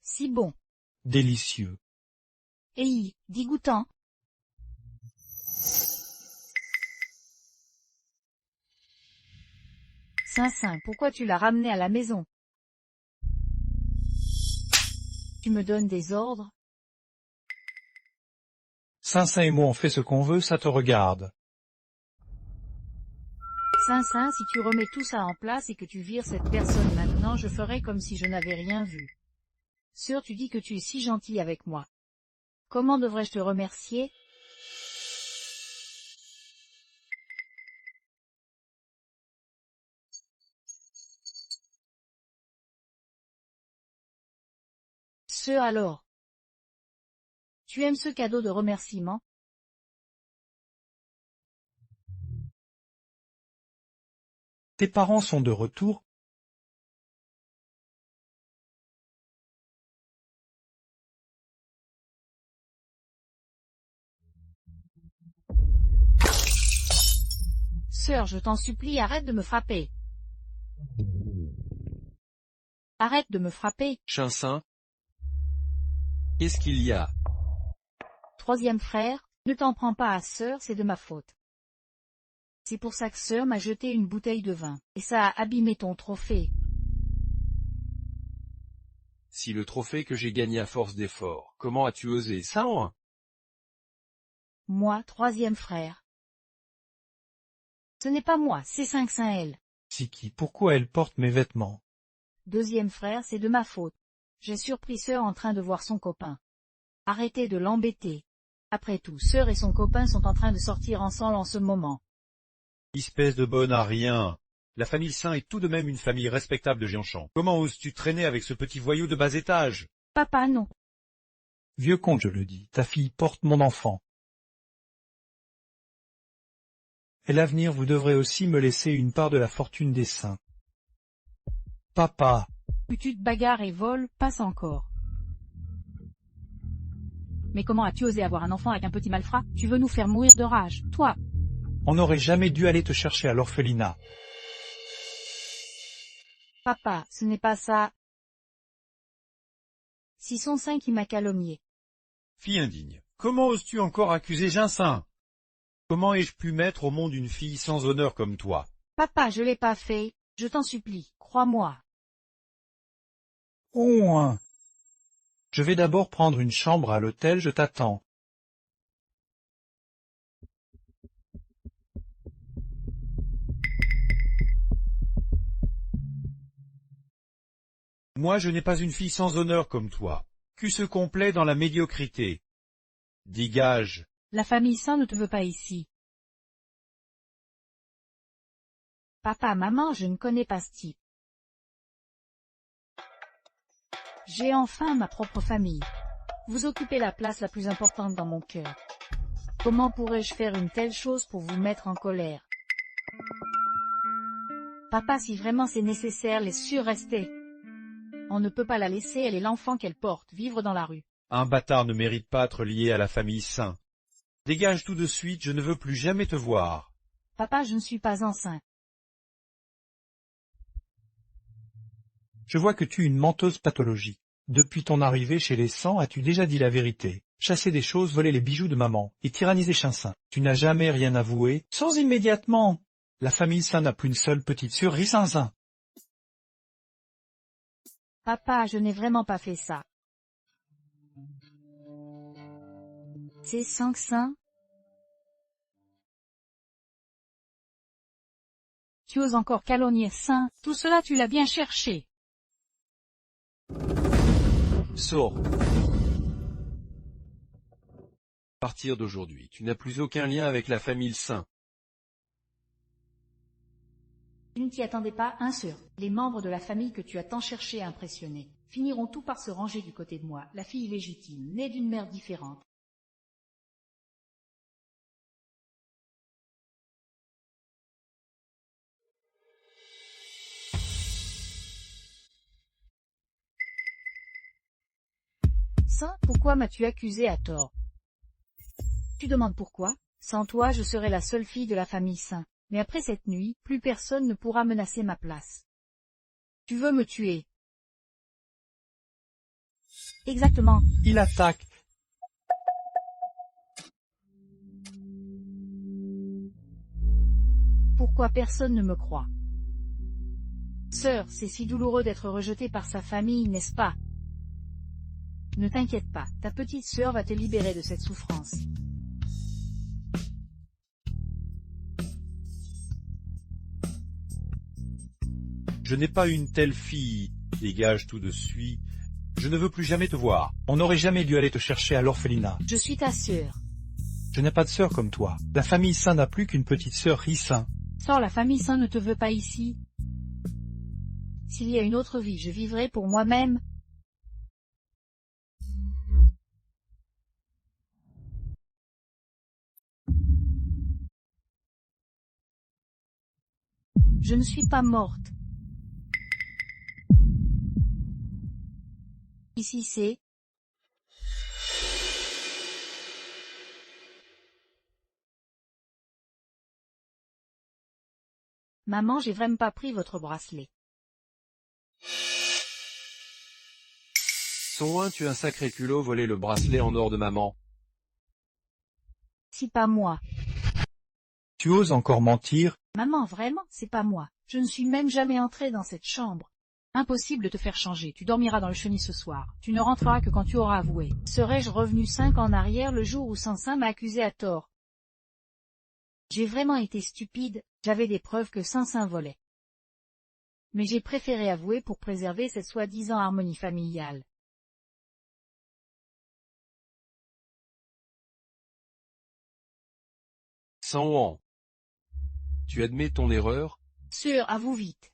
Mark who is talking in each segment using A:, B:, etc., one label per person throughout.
A: Si bon.
B: Délicieux.
A: Hey, dégoûtant. Saint, pourquoi tu l'as ramené à la maison? Tu me donnes des ordres?
B: Saint et moi on fait ce qu'on veut, ça te regarde.
A: Saint, si tu remets tout ça en place et que tu vires cette personne maintenant, je ferai comme si je n'avais rien vu. Sœur, tu dis que tu es si gentil avec moi. Comment devrais-je te remercier? Sœur alors. Tu aimes ce cadeau de remerciement?
B: Tes parents sont de retour?
A: Sœur, je t'en supplie, arrête de me frapper. Arrête de me frapper.
C: Chancin. Qu'est-ce qu'il y a?
A: Troisième frère, ne t'en prends pas à sœur, c'est de ma faute. C'est pour ça que sœur m'a jeté une bouteille de vin, et ça a abîmé ton trophée.
C: Si le trophée que j'ai gagné à force d'efforts, comment as-tu osé ça, hein?
A: Moi, troisième frère. Ce n'est pas moi, c'est Saint elle.
B: Siki, pourquoi elle porte mes vêtements?
A: Deuxième frère, c'est de ma faute. J'ai surpris sœur en train de voir son copain. Arrêtez de l'embêter. Après tout, sœur et son copain sont en train de sortir ensemble en ce moment.
D: Espèce de bonne à rien. La famille Saint est tout de même une famille respectable de Jianchan. Comment oses-tu traîner avec ce petit voyou de bas étage?
A: Papa, non.
B: Vieux con, je le dis, ta fille porte mon enfant. Et l'avenir vous devrez aussi me laisser une part de la fortune des saints. Papa.
A: Plus tu te bagarres et voles, passe encore. Mais comment as-tu osé avoir un enfant avec un petit malfrat? Tu veux nous faire mourir de rage, toi.
B: On n'aurait jamais dû aller te chercher à l'orphelinat.
A: Papa, ce n'est pas ça. Si son Saint qui m'a calomnié.
D: Fille indigne, comment oses-tu encore accuser Jiancin? Comment ai-je pu mettre au monde une fille sans honneur comme toi?
A: Papa, je l'ai pas fait, je t'en supplie, crois-moi.
B: Oh, hein. Je vais d'abord prendre une chambre à l'hôtel, je t'attends.
D: Moi je n'ai pas une fille sans honneur comme toi. Cul se complaît dans la médiocrité. Dégage.
A: La famille Saint ne te veut pas ici. Papa, maman, je ne connais pas ce type. J'ai enfin ma propre famille. Vous occupez la place la plus importante dans mon cœur. Comment pourrais-je faire une telle chose pour vous mettre en colère? Papa, si vraiment c'est nécessaire, laisse-le rester. On ne peut pas la laisser, elle est l'enfant qu'elle porte, vivre dans la rue.
D: Un bâtard ne mérite pas d'être lié à la famille Saint. Dégage tout de suite, je ne veux plus jamais te voir.
A: Papa, je ne suis pas enceinte.
B: Je vois que tu es une menteuse pathologique. Depuis ton arrivée chez les Sangs, as-tu déjà dit la vérité? Chasser des choses, voler les bijoux de maman, et tyranniser Chancin. Tu n'as jamais rien avoué, sans immédiatement. La famille Saint n'a plus une seule petite sœur, Rissinzin.
A: Papa, je n'ai vraiment pas fait ça. C'est Saint. Tu oses encore calomnier Saint, tout cela tu l'as bien cherché.
C: Sors. À partir d'aujourd'hui, tu n'as plus aucun lien avec la famille Saint.
A: Tu ne t'y attendais pas, hein, sœur? Les membres de la famille que tu as tant cherché à impressionner finiront tout par se ranger du côté de moi, la fille légitime, née d'une mère différente. Saint, pourquoi m'as-tu accusé à tort? Tu demandes pourquoi? Sans toi, je serai la seule fille de la famille Saint. Mais après cette nuit, plus personne ne pourra menacer ma place. Tu veux me tuer? Exactement.
B: Il attaque.
A: Pourquoi personne ne me croit? Sœur, c'est si douloureux d'être rejetée par sa famille, n'est-ce pas? Ne t'inquiète pas, ta petite sœur va te libérer de cette souffrance.
D: Je n'ai pas une telle fille. Dégage tout de suite. Je ne veux plus jamais te voir.
B: On n'aurait jamais dû aller te chercher à l'orphelinat.
A: Je suis ta sœur.
B: Je n'ai pas de sœur comme toi. La famille Saint n'a plus qu'une petite sœur Rissin.
A: Sors, la famille Saint ne te veut pas ici. S'il y a une autre vie, je vivrai pour moi-même. Je ne suis pas morte. Ici c'est... Maman, j'ai vraiment pas pris votre bracelet.
C: Son 1, tu es un sacré culot, voler le bracelet en or de maman.
A: C'est pas moi.
B: Tu oses encore mentir?
A: Maman, vraiment, c'est pas moi. Je ne suis même jamais entrée dans cette chambre. Impossible de te faire changer, tu dormiras dans le chenil ce soir. Tu ne rentreras que quand tu auras avoué. Serais-je revenu 5 ans en arrière le jour où Sansin m'a accusé à tort? J'ai vraiment été stupide, j'avais des preuves que Sansin volait. Mais j'ai préféré avouer pour préserver cette soi-disant harmonie familiale.
C: San, tu admets ton erreur?
A: Sœur, avoue vite.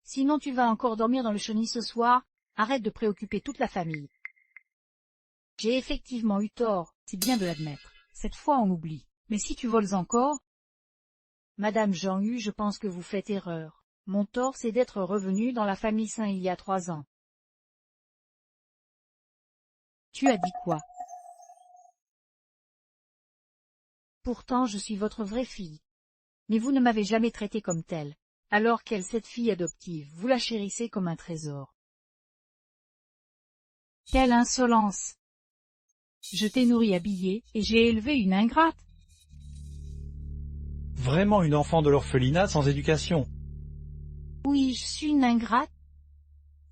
A: Sinon tu vas encore dormir dans le chenil ce soir, arrête de préoccuper toute la famille. J'ai effectivement eu tort, c'est bien de l'admettre. Cette fois on oublie. Mais si tu voles encore... Madame Jean-Hu, je pense que vous faites erreur. Mon tort c'est d'être revenu dans la famille Saint il y a 3 ans. Tu as dit quoi? Pourtant je suis votre vraie fille. Mais vous ne m'avez jamais traitée comme telle. Alors qu'elle, cette fille adoptive, vous la chérissez comme un trésor. Quelle insolence! Je t'ai nourri habillé, et j'ai élevé une ingrate.
B: Vraiment une enfant de l'orphelinat sans éducation.
A: Oui, je suis une ingrate.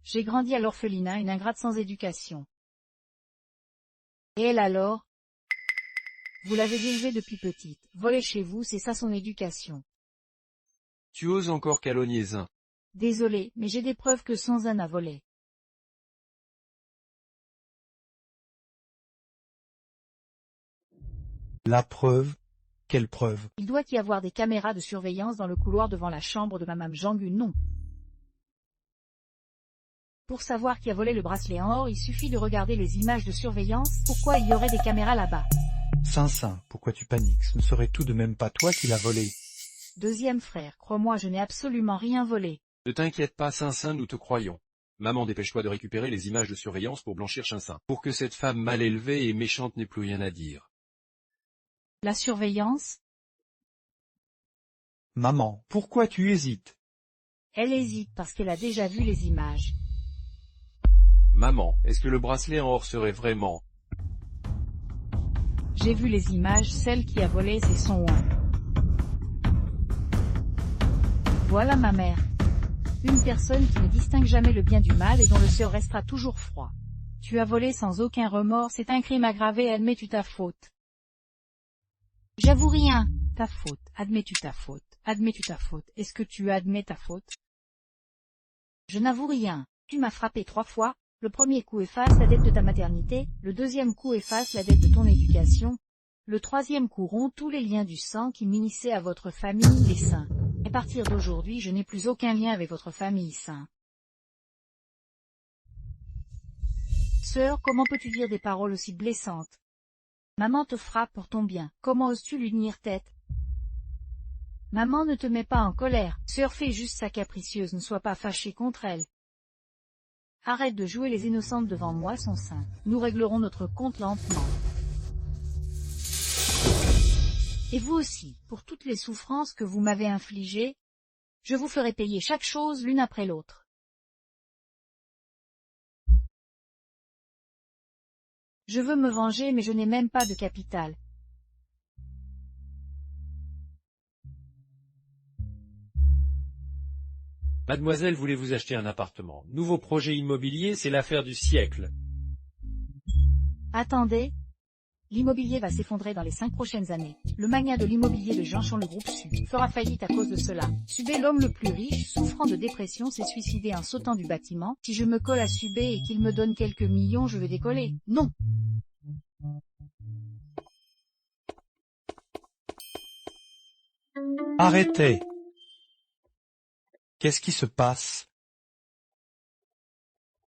A: J'ai grandi à l'orphelinat, une ingrate sans éducation. Et elle alors? Vous l'avez élevée depuis petite. Voler chez vous, c'est ça son éducation.
C: Tu oses encore calomnier Zin.
A: Désolé, mais j'ai des preuves que Sansin a volé.
B: La preuve? Quelle preuve?
A: Il doit y avoir des caméras de surveillance dans le couloir devant la chambre de Madame Jean-Hu, non. Pour savoir qui a volé le bracelet en or, il suffit de regarder les images de surveillance. Pourquoi il y aurait des caméras là-bas?
B: Sansin, pourquoi tu paniques? Ce ne serait tout de même pas toi qui l'as volé.
A: Deuxième frère, crois-moi, je n'ai absolument rien volé.
C: Ne t'inquiète pas, Sansin, nous te croyons. Maman, dépêche-toi de récupérer les images de surveillance pour blanchir Sansin. Pour que cette femme mal élevée et méchante n'ait plus rien à dire.
A: La surveillance?
B: Maman, pourquoi tu hésites?
A: Elle hésite parce qu'elle a déjà vu les images.
C: Maman, est-ce que le bracelet en or serait vraiment...
A: J'ai vu les images, celle qui a volé c'est son oin. Voilà ma mère. Une personne qui ne distingue jamais le bien du mal et dont le cœur restera toujours froid. Tu as volé sans aucun remords, c'est un crime aggravé, admets-tu ta faute? J'avoue rien. Ta faute, admets-tu ta faute? Admets-tu ta faute? Est-ce que tu admets ta faute? Je n'avoue rien. Tu m'as frappé 3 fois. Le premier coup efface la dette de ta maternité, le deuxième coup efface la dette de ton éducation, le troisième coup rompt tous les liens du sang qui m'unissaient à votre famille, les Saints. À partir d'aujourd'hui, je n'ai plus aucun lien avec votre famille, Saint. Sœur, comment peux-tu dire des paroles aussi blessantes? Maman te frappe pour ton bien, comment oses-tu lui tenir tête? Maman ne te met pas en colère, sœur fais juste sa capricieuse, ne sois pas fâchée contre elle. Arrête de jouer les innocentes devant moi, son sein. Nous réglerons notre compte lentement. Et vous aussi, pour toutes les souffrances que vous m'avez infligées, je vous ferai payer chaque chose l'une après l'autre. Je veux me venger mais je n'ai même pas de capital.
D: Mademoiselle, voulez-vous acheter un appartement? Nouveau projet immobilier, c'est l'affaire du siècle.
A: Attendez. L'immobilier va s'effondrer dans les 5 prochaines années. Le magnat de l'immobilier de Jeanchon, le groupe SU, fera faillite à cause de cela. Subé, l'homme le plus riche, souffrant de dépression, s'est suicidé en sautant du bâtiment. Si je me colle à Subé et qu'il me donne quelques millions, je vais décoller. Non.
B: Arrêtez! Qu'est-ce qui se passe?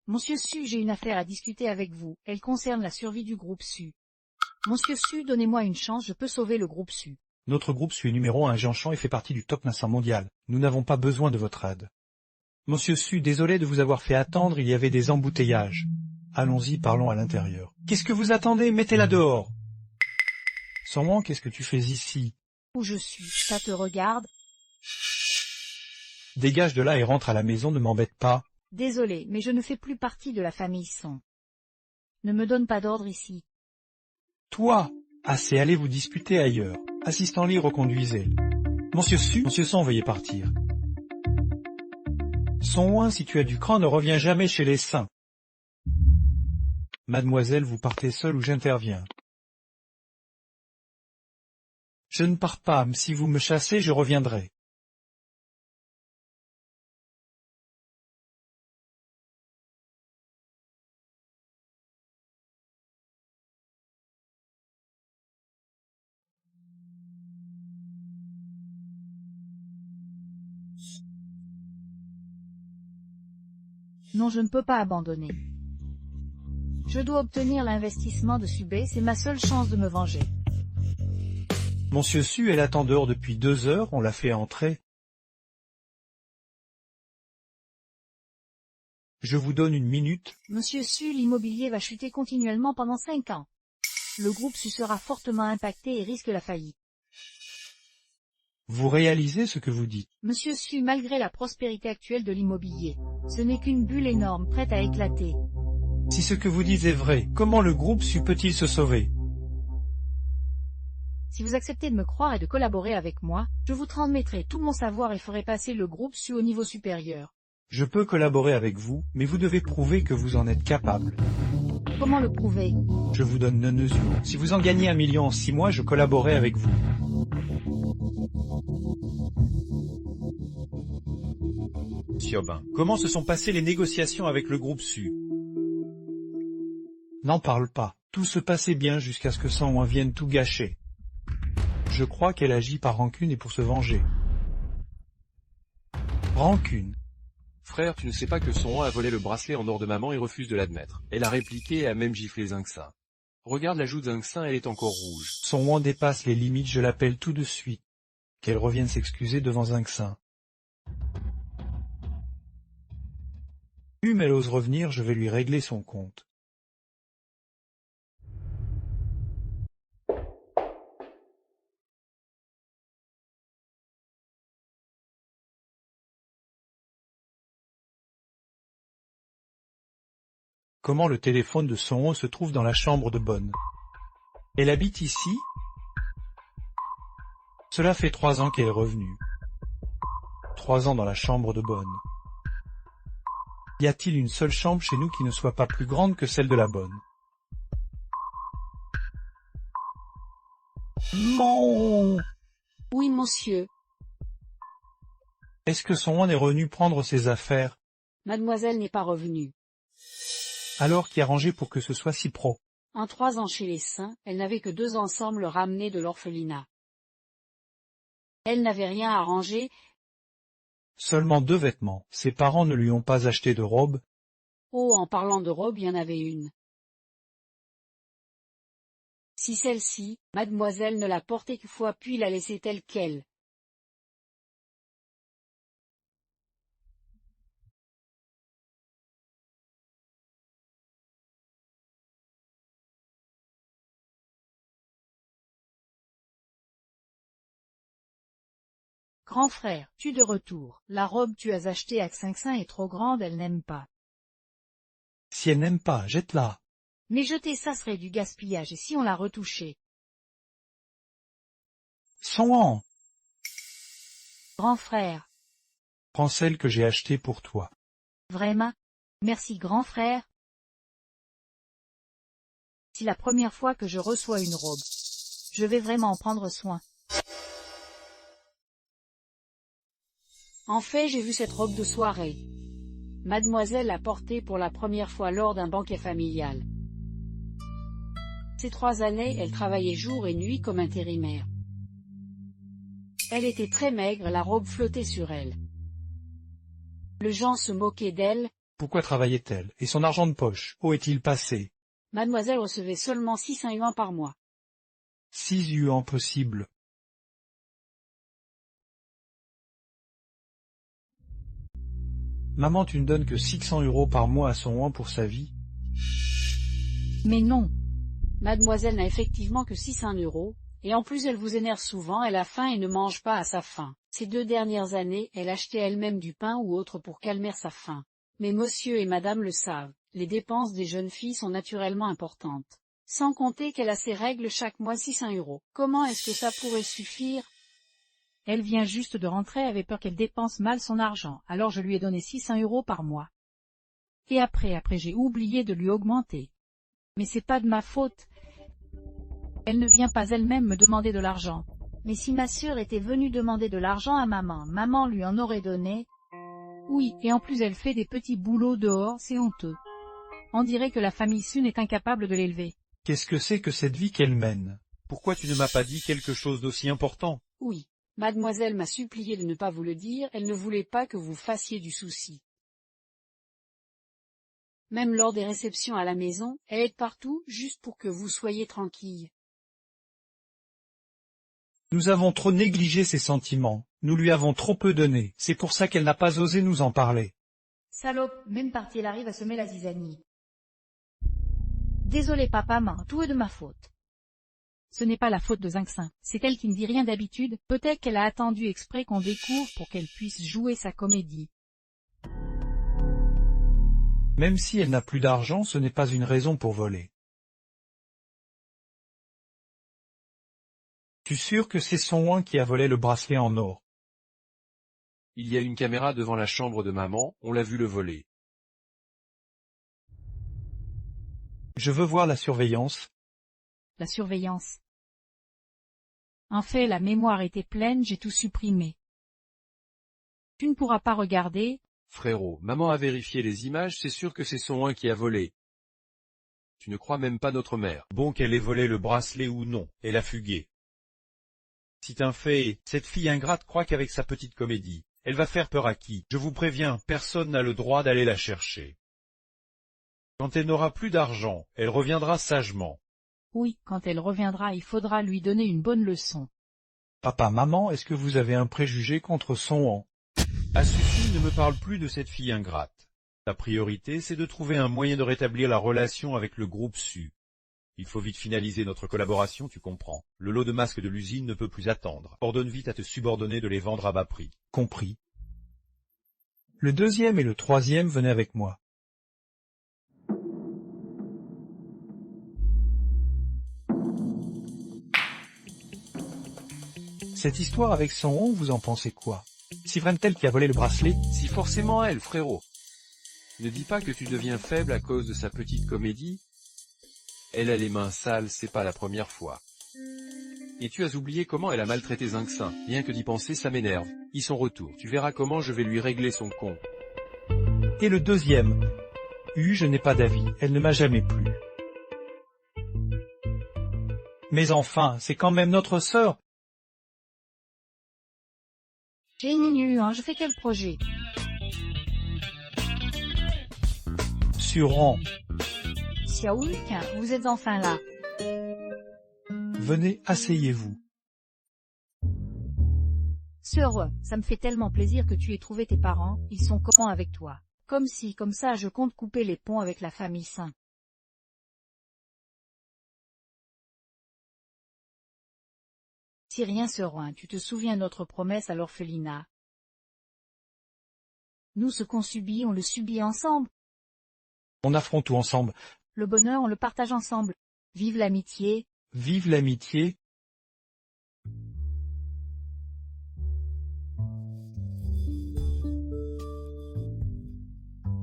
A: Monsieur Su, j'ai une affaire à discuter avec vous. Elle concerne la survie du groupe Su. Monsieur Su, donnez-moi une chance, je peux sauver le groupe Su.
B: Notre groupe Su est numéro 1 à Jeanchon et fait partie du top 500 mondial. Nous n'avons pas besoin de votre aide. Monsieur Su, désolé de vous avoir fait attendre, il y avait des embouteillages. Allons-y, parlons à l'intérieur. Qu'est-ce que vous attendez? Mettez-la dehors. Son qu'est-ce que tu fais ici?
A: Où je suis, ça te regarde?
B: Dégage de là et rentre à la maison, ne m'embête pas.
A: Désolé, mais je ne fais plus partie de la famille Son. Ne me donne pas d'ordre ici.
B: Toi, assez, allez vous disputer ailleurs. Assistant Lee, reconduisez. Monsieur Son, veuillez partir. Son si tu as du cran, ne reviens jamais chez les saints. Mademoiselle, vous partez seule ou j'interviens. Je ne pars pas, si vous me chassez, je reviendrai.
A: Non, je ne peux pas abandonner. Je dois obtenir l'investissement de Subé, c'est ma seule chance de me venger.
B: Monsieur Su, elle attend dehors depuis 2 heures, on l'a fait entrer. Je vous donne 1 minute.
A: Monsieur Su, l'immobilier va chuter continuellement pendant 5 ans. Le groupe Su sera fortement impacté et risque la faillite.
B: Vous réalisez ce que vous dites?
A: Monsieur Su, malgré la prospérité actuelle de l'immobilier, ce n'est qu'une bulle énorme prête à éclater.
B: Si ce que vous dites est vrai, comment le groupe Su peut-il se sauver?
A: Si vous acceptez de me croire et de collaborer avec moi, je vous transmettrai tout mon savoir et ferai passer le groupe Su au niveau supérieur.
B: Je peux collaborer avec vous, mais vous devez prouver que vous en êtes capable.
A: Comment le prouver?
B: Je vous donne 9 mesures. Si vous en gagnez 1 million en 6 mois, je collaborerai avec vous.
D: Siobhan, comment se sont passées les négociations avec le groupe Su?
B: N'en parle pas. Tout se passait bien jusqu'à ce que Son vienne tout gâcher. Je crois qu'elle agit par rancune et pour se venger. Rancune.
C: Frère, tu ne sais pas que Son a volé le bracelet en or de maman et refuse de l'admettre. Elle a répliqué et a même giflé Zingsin. Regarde la joue de Zingsin, elle est encore rouge.
B: Son dépasse les limites, je l'appelle tout de suite. Qu'elle revienne s'excuser devant Zingsin. Mais elle ose revenir, je vais lui régler son compte. Comment le téléphone de Son se trouve dans la chambre de Bonne? Elle habite ici? Cela fait 3 ans qu'elle est revenue. 3 ans dans la chambre de Bonne. Y a-t-il une seule chambre chez nous qui ne soit pas plus grande que celle de la Bonne? Non!
A: Oui, monsieur.
B: Est-ce que Son est revenu prendre ses affaires?
A: Mademoiselle n'est pas revenue.
B: Alors qui a arrangé pour que ce soit si pro?
A: En 3 ans chez les saints, elle n'avait que 2 ensembles ramenés de l'orphelinat. Elle n'avait rien arrangé.
B: Seulement 2 vêtements. Ses parents ne lui ont pas acheté de robe.
A: Oh, en parlant de robe, il y en avait une. Si celle-ci, mademoiselle ne l'a portée qu'une fois puis l'a laissée telle qu'elle. Grand frère, tu de retour. La robe tu as achetée à Xinxin est trop grande, elle n'aime pas.
B: Si elle n'aime pas, jette-la.
A: Mais jeter ça serait du gaspillage et si on la retouchait?
B: Son-An,
A: Grand frère.
B: prends celle que j'ai achetée pour toi.
A: Vraiment? Merci grand frère. C'est la première fois que je reçois une robe. Je vais vraiment en prendre soin. En fait, j'ai vu cette robe de soirée. Mademoiselle l'a portée pour la première fois lors d'un banquet familial. Ces 3 années, elle travaillait jour et nuit comme intérimaire. Elle était très maigre, la robe flottait sur elle. Le gens se moquaient d'elle.
B: Pourquoi travaillait-elle? Et son argent de poche, où est-il passé?
A: Mademoiselle recevait seulement 600 yuans par mois.
B: 6 yuans possibles. Maman, tu ne donnes que 600 € par mois à Son-An pour sa vie?
A: Mais non. Mademoiselle n'a effectivement que 600 €, et en plus elle vous énerve souvent, elle a faim et ne mange pas à sa faim. Ces 2 dernières années, elle achetait elle-même du pain ou autre pour calmer sa faim. Mais monsieur et madame le savent, les dépenses des jeunes filles sont naturellement importantes. Sans compter qu'elle a ses règles chaque mois 600 €. Comment est-ce que ça pourrait suffire? Elle vient juste de rentrer, elle avait peur qu'elle dépense mal son argent, alors je lui ai donné 600 € par mois. Et après j'ai oublié de lui augmenter. Mais c'est pas de ma faute. Elle ne vient pas elle-même me demander de l'argent. Mais si ma sœur était venue demander de l'argent à maman lui en aurait donné. Oui, et en plus elle fait des petits boulots dehors, c'est honteux. On dirait que la famille Sun est incapable de l'élever.
B: Qu'est-ce que c'est que cette vie qu'elle mène?
D: Pourquoi tu ne m'as pas dit quelque chose d'aussi important?
A: Oui, mademoiselle m'a supplié de ne pas vous le dire, elle ne voulait pas que vous fassiez du souci. Même lors des réceptions à la maison, elle aide partout, juste pour que vous soyez tranquille.
B: Nous avons trop négligé ses sentiments, nous lui avons trop peu donné, c'est pour ça qu'elle n'a pas osé nous en parler.
A: Salope, même partie elle arrive à semer la zizanie. Désolé papa, tout est de ma faute. Ce n'est pas la faute de Zinxin, c'est elle qui ne dit rien d'habitude, peut-être qu'elle a attendu exprès qu'on découvre pour qu'elle puisse jouer sa comédie.
B: Même si elle n'a plus d'argent, ce n'est pas une raison pour voler. Tu es sûr que c'est Son-An qui a volé le bracelet en or?
C: Il y a une caméra devant la chambre de maman, on l'a vu le voler.
B: Je veux voir la surveillance.
A: La surveillance. En fait, la mémoire était pleine, j'ai tout supprimé. Tu ne pourras pas regarder.
C: Frérot, maman a vérifié les images, c'est sûr que c'est Son-An qui a volé. Tu ne crois même pas notre mère.
D: Bon qu'elle ait volé le bracelet ou non, elle a fugué. C'est un fait, cette fille ingrate croit qu'avec sa petite comédie, elle va faire peur à qui? Je vous préviens, personne n'a le droit d'aller la chercher. Quand elle n'aura plus d'argent, elle reviendra sagement.
A: Oui, quand elle reviendra, il faudra lui donner une bonne leçon.
B: Papa, maman, est-ce que vous avez un préjugé contre Son-An?
D: Ah suffit, ne me parle plus de cette fille ingrate. Ta priorité, c'est de trouver un moyen de rétablir la relation avec le groupe Su. Il faut vite finaliser notre collaboration, tu comprends. Le lot de masques de l'usine ne peut plus attendre. Ordonne vite à tes subordonnés de les vendre à bas prix.
B: Compris. Le 2e et le 3e venaient avec moi. Cette histoire avec Son-An, vous en pensez quoi? Si vraiment elle qui a volé le bracelet?
C: Si forcément elle, frérot. Ne dis pas que tu deviens faible à cause de sa petite comédie. Elle a les mains sales, c'est pas la première fois. Et tu as oublié comment elle a maltraité Zinxin, rien que d'y penser ça m'énerve. Y son retour, tu verras comment je vais lui régler son compte.
B: Et le 2e? Je n'ai pas d'avis, elle ne m'a jamais plu. Mais enfin, c'est quand même notre sœur.
A: J'ai une je fais quel projet?
B: Sur An.
A: Xiaoulk, vous êtes enfin là.
B: Venez, asseyez-vous.
A: Sœur, ça me fait tellement plaisir que tu aies trouvé tes parents, ils sont comment avec toi? Comme si, comme ça je compte couper les ponts avec la famille Saint. Si rien sœur, tu te souviens de notre promesse à l'orphelinat? Nous ce qu'on subit, on le subit ensemble.
B: On affronte tout ensemble.
A: Le bonheur on le partage ensemble. Vive l'amitié.
B: Vive l'amitié.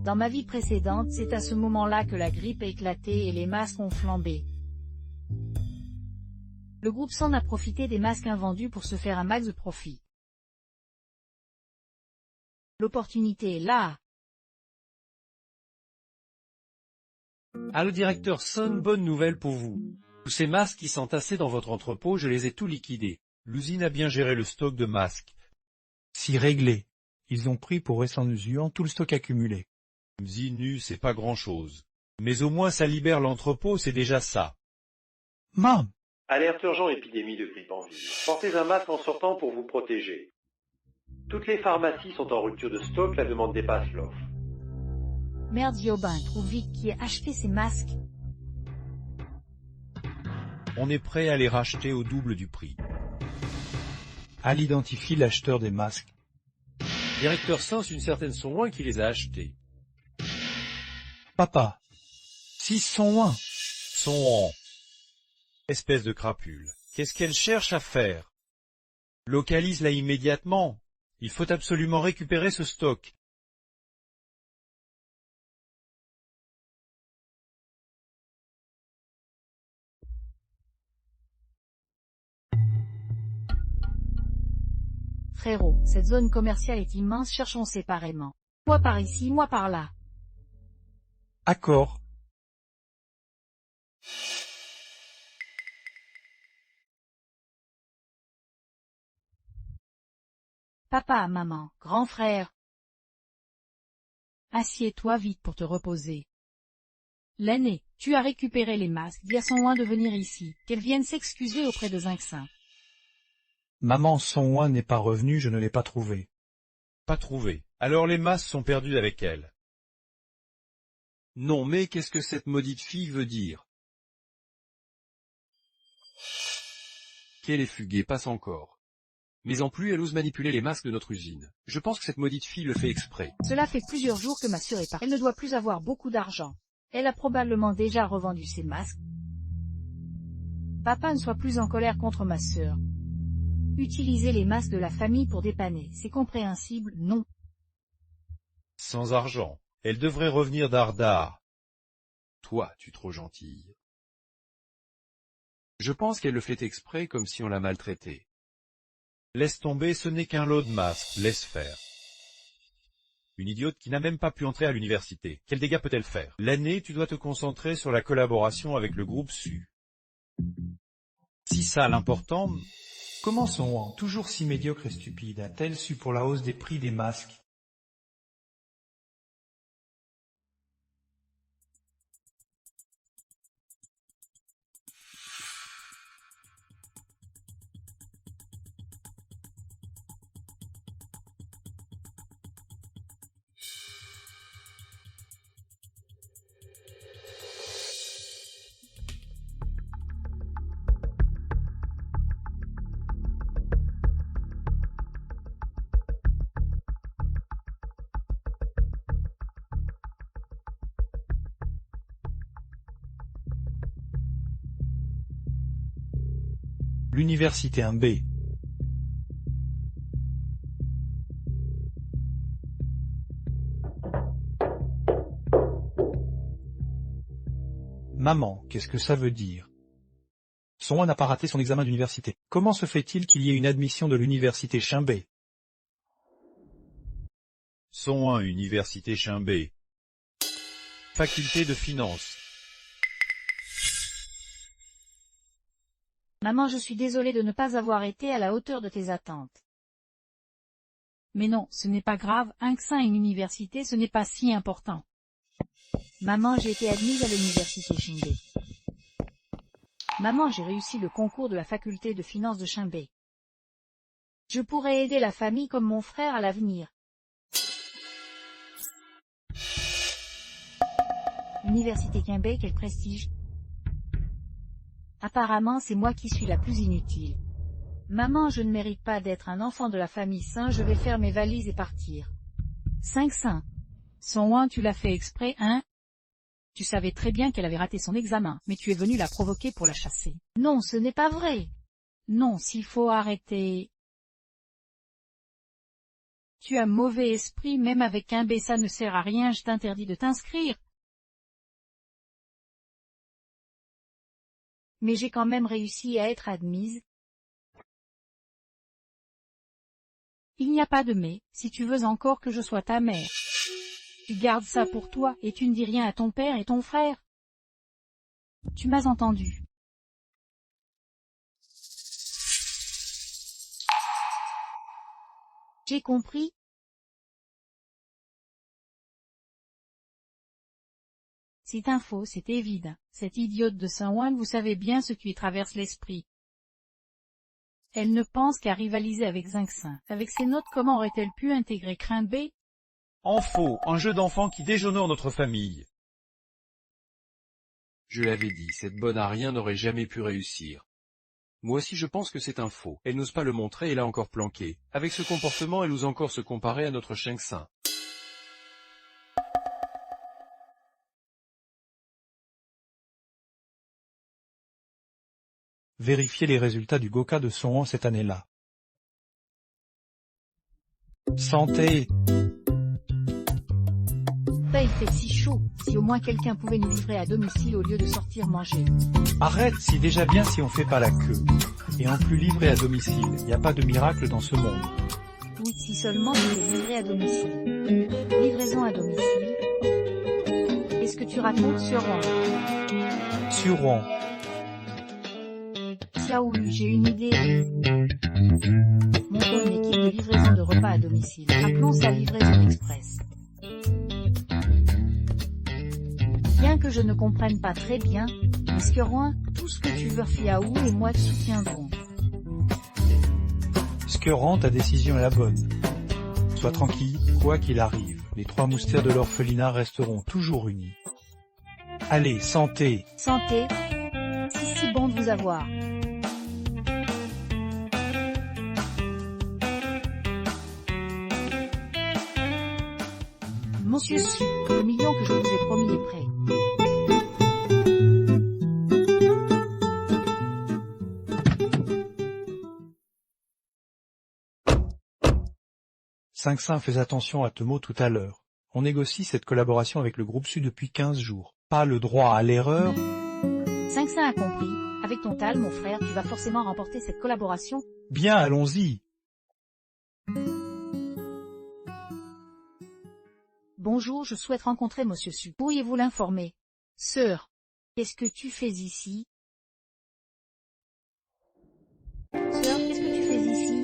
A: Dans ma vie précédente, c'est à ce moment-là que la grippe a éclaté et les masques ont flambé. Le groupe Sand a profité des masques invendus pour se faire un max de profit. L'opportunité est là.
C: Allô directeur Sun, bonne nouvelle pour vous. Tous ces masques qui s'entassaient dans votre entrepôt, je les ai tous liquidés.
D: L'usine a bien géré le stock de masques.
B: Si réglé. Ils ont pris pour récent usure tout le stock accumulé.
D: Nu, c'est pas grand-chose. Mais au moins ça libère l'entrepôt, c'est déjà ça.
B: Mam!
E: Alerte urgent épidémie de grippe en ville. Portez un masque en sortant pour vous protéger. Toutes les pharmacies sont en rupture de stock, la demande dépasse l'offre.
A: Merde Yobin, trouve vite qui a acheté ces masques.
D: On est prêt à les racheter au double du prix.
B: Al identifie l'acheteur des masques.
C: Directeur Sun, c'est une certaine Son qui les a achetés.
B: Papa. 601.
D: Son espèce de crapule. Qu'est-ce qu'elle cherche à faire? Localise-la immédiatement. Il faut absolument récupérer ce stock.
A: Frérot, cette zone commerciale est immense, cherchons séparément. Moi par ici, moi par là.
B: Accord.
A: Papa, maman, grand frère. Assieds-toi vite pour te reposer. L'aîné, tu as récupéré les masques, dis à Son de venir ici, qu'elle vienne s'excuser auprès de Zinxin.
B: Maman Son n'est pas revenue, je ne l'ai pas trouvé.
D: Pas trouvé. Alors les masques sont perdus avec elle.
C: Non mais qu'est-ce que cette maudite fille veut dire? Qu'elle est fuguée, passe encore. Mais en plus elle ose manipuler les masques de notre usine. Je pense que cette maudite fille le fait exprès.
A: Cela fait plusieurs jours que ma sœur est partie. Elle ne doit plus avoir beaucoup d'argent. Elle a probablement déjà revendu ses masques. Papa ne soit plus en colère contre ma sœur. Utiliser les masques de la famille pour dépanner, c'est compréhensible, non.
D: Sans argent. Elle devrait revenir d'Ardar.
C: Toi, tu es trop gentille. Je pense qu'elle le fait exprès comme si on l'a maltraitée.
D: Laisse tomber, ce n'est qu'un lot de masques, laisse faire. Une idiote qui n'a même pas pu entrer à l'université. Quels dégâts peut-elle faire? L'année, tu dois te concentrer sur la collaboration avec le groupe SU. Si ça l'important...
B: Comment Son, toujours si médiocre et stupide, a-t-elle su pour la hausse des prix des masques? L'université 1B. Maman, qu'est-ce que ça veut dire? Son n'a pas raté son examen d'université. Comment se fait-il qu'il y ait une admission de l'université Chimbé?
D: Son Université Chimbé. Faculté de finance.
A: Maman, je suis désolée de ne pas avoir été à la hauteur de tes attentes. Mais non, ce n'est pas grave, Zinxin et une université, ce n'est pas si important. Maman, j'ai été admise à l'université Chimbé. Maman, j'ai réussi le concours de la faculté de finance de Chimbé. Je pourrais aider la famille comme mon frère à l'avenir. Université Chimbé, quel prestige. Apparemment, c'est moi qui suis la plus inutile. Maman, je ne mérite pas d'être un enfant de la famille Saint, je vais faire mes valises et partir. Zinxin. Son tu l'as fait exprès, hein? Tu savais très bien qu'elle avait raté son examen, mais tu es venu la provoquer pour la chasser. Non, ce n'est pas vrai. Non, s'il faut arrêter. Tu as mauvais esprit, même avec un B ça ne sert à rien, je t'interdis de t'inscrire. Mais j'ai quand même réussi à être admise. Il n'y a pas de mais, si tu veux encore que je sois ta mère. Tu gardes ça pour toi, et tu ne dis rien à ton père et ton frère. Tu m'as entendu. J'ai compris. C'est un faux, c'est évident. Cette idiote de Saint-Ouen, vous savez bien ce qui lui traverse l'esprit. Elle ne pense qu'à rivaliser avec Zinxin. Avec ses notes, comment aurait-elle pu intégrer Crin B?
D: En faux, un jeu d'enfant qui déshonore notre famille.
C: Je l'avais dit, cette bonne à rien n'aurait jamais pu réussir. Moi aussi je pense que c'est un faux. Elle n'ose pas le montrer et l'a encore planqué. Avec ce comportement, elle ose encore se comparer à notre Zinxin.
B: Vérifiez les résultats du Goka de Son cette année-là. Santé!
A: Ça, il fait si chaud, si au moins quelqu'un pouvait nous livrer à domicile au lieu de sortir manger.
B: Arrête, c'est déjà bien si on fait pas la queue. Et en plus livré à domicile, y a pas de miracle dans ce monde.
A: Oui, si seulement c'était livré à domicile. Livraison à domicile. Qu'est-ce que tu racontes sur Rouen?
B: Sur Rouen.
A: Xiao Lu, j'ai une idée. Montons une équipe de livraison de repas à domicile. Appelons ça livraison express. Bien que je ne comprenne pas très bien, Monsieur Rouen, tout ce que tu veux Fiaou et moi te soutiendrons.
B: Skeran, ta décision est la bonne. Sois tranquille, quoi qu'il arrive, les trois moustières de l'orphelinat resteront toujours unis. Allez, santé!
A: Santé! Si bon de vous avoir. Monsieur Su, le million que je vous ai promis est prêt.
B: Zinxin, fais attention à te mots tout à l'heure. On négocie cette collaboration avec le groupe Su depuis 15 jours. Pas le droit à l'erreur.
A: Zinxin a compris. Avec ton tal, mon frère, tu vas forcément remporter cette collaboration.
B: Bien, allons-y.
A: Bonjour, je souhaite rencontrer Monsieur Su. Pourriez-vous l'informer? Sœur, qu'est-ce que tu fais ici? Sœur, qu'est-ce que tu fais ici?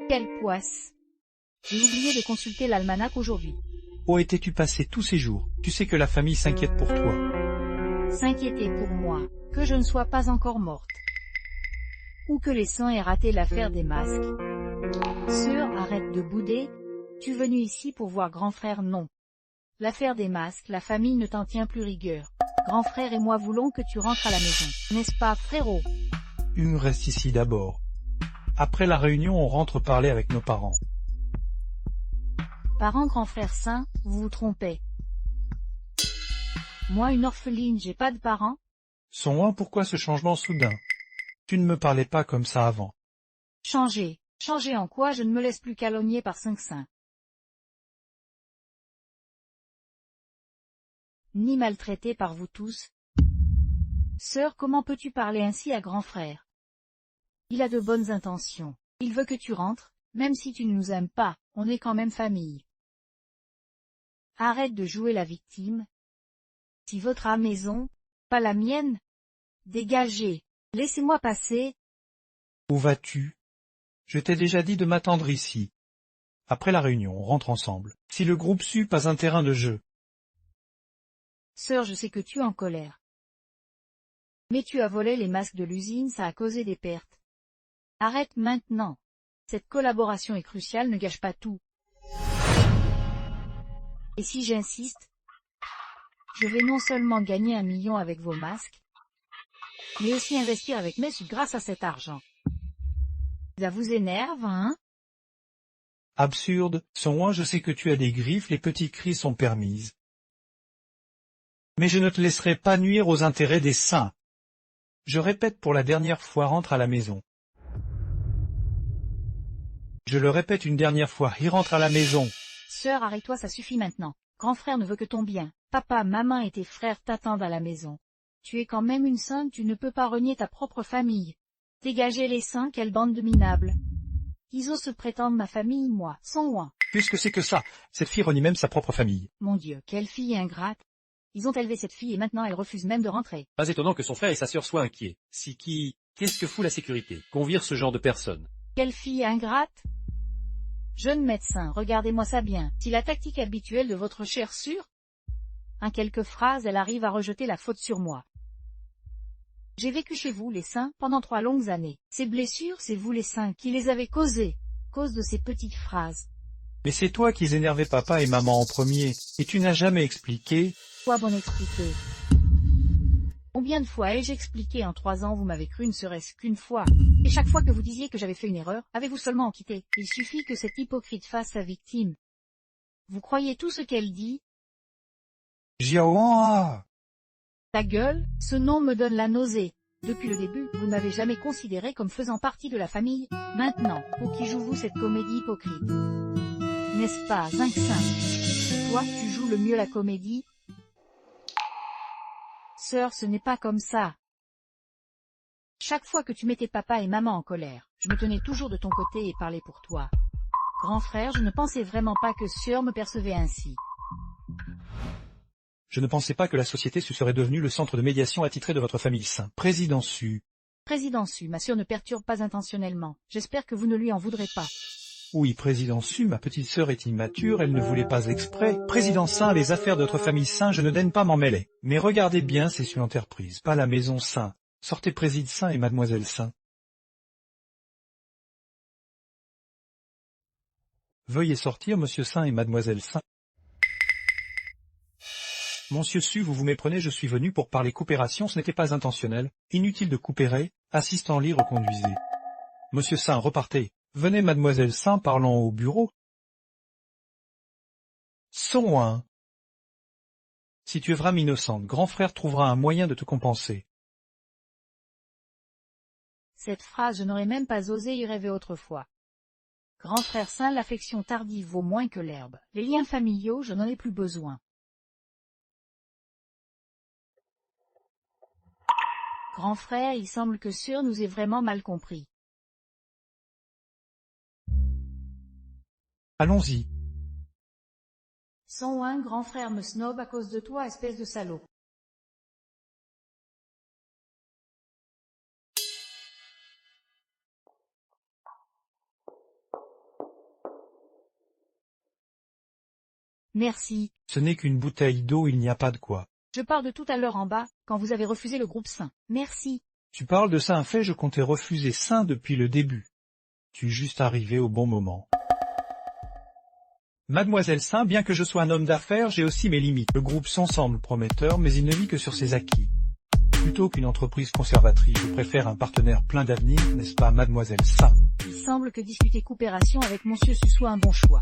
A: Quelle poisse! J'ai oublié de consulter l'almanach aujourd'hui.
B: Où étais-tu passé tous ces jours? Tu sais que la famille s'inquiète pour toi.
A: S'inquiéter pour moi, que je ne sois pas encore morte. Ou que les saints aient raté l'affaire des masques. Sœur, arrête de bouder. Tu es venu ici pour voir grand frère? Non. L'affaire des masques, la famille ne t'en tient plus rigueur. Grand frère et moi voulons que tu rentres à la maison. N'est-ce pas, frérot?
B: Reste ici d'abord. Après la réunion, on rentre parler avec nos parents.
A: Parents, grand frère saint, vous vous trompez. Moi, une orpheline, j'ai pas de parents?
B: Son pourquoi ce changement soudain? Tu ne me parlais pas comme ça avant.
A: Changer. Changer en quoi? Je ne me laisse plus calomnier par Zinxin. Ni maltraité par vous tous. Sœur, comment peux-tu parler ainsi à grand frère? Il a de bonnes intentions. Il veut que tu rentres, même si tu ne nous aimes pas, on est quand même famille. Arrête de jouer la victime. Si votre maison, pas la mienne. Dégagez. Laissez-moi passer.
B: Où vas-tu? Je t'ai déjà dit de m'attendre ici. Après la réunion, on rentre ensemble. Si le groupe Su, pas un terrain de jeu.
A: Sœur, je sais que tu es en colère. Mais tu as volé les masques de l'usine, ça a causé des pertes. Arrête maintenant. Cette collaboration est cruciale, ne gâche pas tout. Et si j'insiste, je vais non seulement gagner 1 million avec vos masques, mais aussi investir avec Messu grâce à cet argent. Ça vous énerve, hein?
B: Absurde, Son, je sais que tu as des griffes, les petits cris sont permises. Mais je ne te laisserai pas nuire aux intérêts des saints. Je répète pour la dernière fois, rentre à la maison. Je le répète une dernière fois, il rentre à la maison.
A: Sœur, arrête-toi, ça suffit maintenant. Grand frère ne veut que ton bien. Papa, maman et tes frères t'attendent à la maison. Tu es quand même une sainte, tu ne peux pas renier ta propre famille. Dégagez les saints, quelle bande de minables. Ils osent se prétendre ma famille, moi, sans loin.
B: Puisque c'est que ça, cette fille renie même sa propre famille.
A: Mon Dieu, quelle fille ingrate. Ils ont élevé cette fille et maintenant elle refuse même de rentrer.
C: Pas étonnant que son frère et sa sœur soient inquiets. Qu'est-ce que fout la sécurité? Qu'on vire ce genre de personnes.
A: Quelle fille ingrate. Jeune médecin, regardez-moi ça bien. Si la tactique habituelle de votre chère sœur, en quelques phrases, elle arrive à rejeter la faute sur moi. J'ai vécu chez vous, les saints, pendant 3 longues années. Ces blessures, c'est vous les saints qui les avez causées, cause de ces petites phrases.
B: Mais c'est toi qui énervais papa et maman en premier, et tu n'as jamais expliqué.
A: Quoi bon expliquer? Combien de fois ai-je expliqué en 3 ans, vous m'avez cru ne serait-ce qu'une fois. Et chaque fois que vous disiez que j'avais fait une erreur, avez-vous seulement en quitté? Il suffit que cette hypocrite fasse sa victime. Vous croyez tout ce qu'elle dit?
B: Jiaoan.
A: Ta gueule, ce nom me donne la nausée. Depuis le début, vous ne m'avez jamais considéré comme faisant partie de la famille. Maintenant, pour qui jouez-vous cette comédie hypocrite? N'est-ce pas, Zinc Saint? Toi, tu joues le mieux la comédie? Sœur, ce n'est pas comme ça. Chaque fois que tu mettais papa et maman en colère, je me tenais toujours de ton côté et parlais pour toi. Grand frère, je ne pensais vraiment pas que sœur me percevait ainsi.
B: Je ne pensais pas que la société se serait devenue le centre de médiation attitré de votre famille saint. Président Su.
A: Président Su, ma sœur ne perturbe pas intentionnellement. J'espère que vous ne lui en voudrez pas.
B: Oui, Président Su, ma petite sœur est immature, elle ne voulait pas exprès. Président Saint, les affaires de notre famille Saint, je ne daigne pas m'en mêler. Mais regardez bien, c'est une entreprise, pas la maison Saint. Sortez Président Saint et Mademoiselle Saint. Veuillez sortir, Monsieur Saint et Mademoiselle Saint. Monsieur Su, vous vous méprenez, je suis venu pour parler coopération, ce n'était pas intentionnel. Inutile de coopérer, assistant Lee, reconduisez. Monsieur Saint, repartez. Venez, Mademoiselle Saint, parlons au bureau. Son 1. Si tu es vraiment innocente, grand frère trouvera un moyen de te compenser.
A: Cette phrase, je n'aurais même pas osé y rêver autrefois. Grand frère Saint, l'affection tardive vaut moins que l'herbe. Les liens familiaux, je n'en ai plus besoin. Grand frère, il semble que sœur nous ait vraiment mal compris.
B: Allons-y.
A: Son un grand frère me snob à cause de toi, espèce de salaud. Merci.
B: Ce n'est qu'une bouteille d'eau, il n'y a pas de quoi.
A: Je parle de tout à l'heure en bas, quand vous avez refusé le groupe Saint. Merci.
B: Tu parles de ça un fait, je comptais refuser Saint depuis le début. Tu es juste arrivé au bon moment. Mademoiselle Saint, bien que je sois un homme d'affaires, j'ai aussi mes limites. Le groupe Saint semble prometteur, mais il ne vit que sur ses acquis. Plutôt qu'une entreprise conservatrice, je préfère un partenaire plein d'avenir, n'est-ce pas, Mademoiselle Saint?
A: Il semble que discuter coopération avec Monsieur Su soit un bon choix.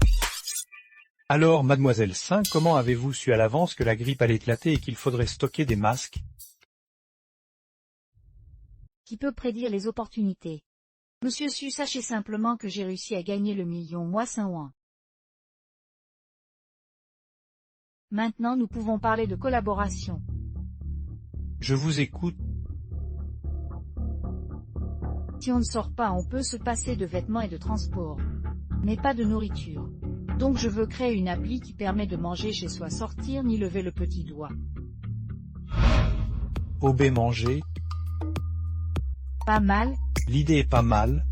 B: Alors, Mademoiselle Saint, comment avez-vous su à l'avance que la grippe allait éclater et qu'il faudrait stocker des masques?
A: Qui peut prédire les opportunités? Monsieur Su, sachez simplement que j'ai réussi à gagner le million, moi Saint-Ouen. Maintenant nous pouvons parler de collaboration.
B: Je vous écoute.
A: Si on ne sort pas, on peut se passer de vêtements et de transport. Mais pas de nourriture. Donc je veux créer une appli qui permet de manger chez soi, sortir ni lever le petit doigt.
B: OB manger.
A: Pas mal.
B: L'idée est pas mal.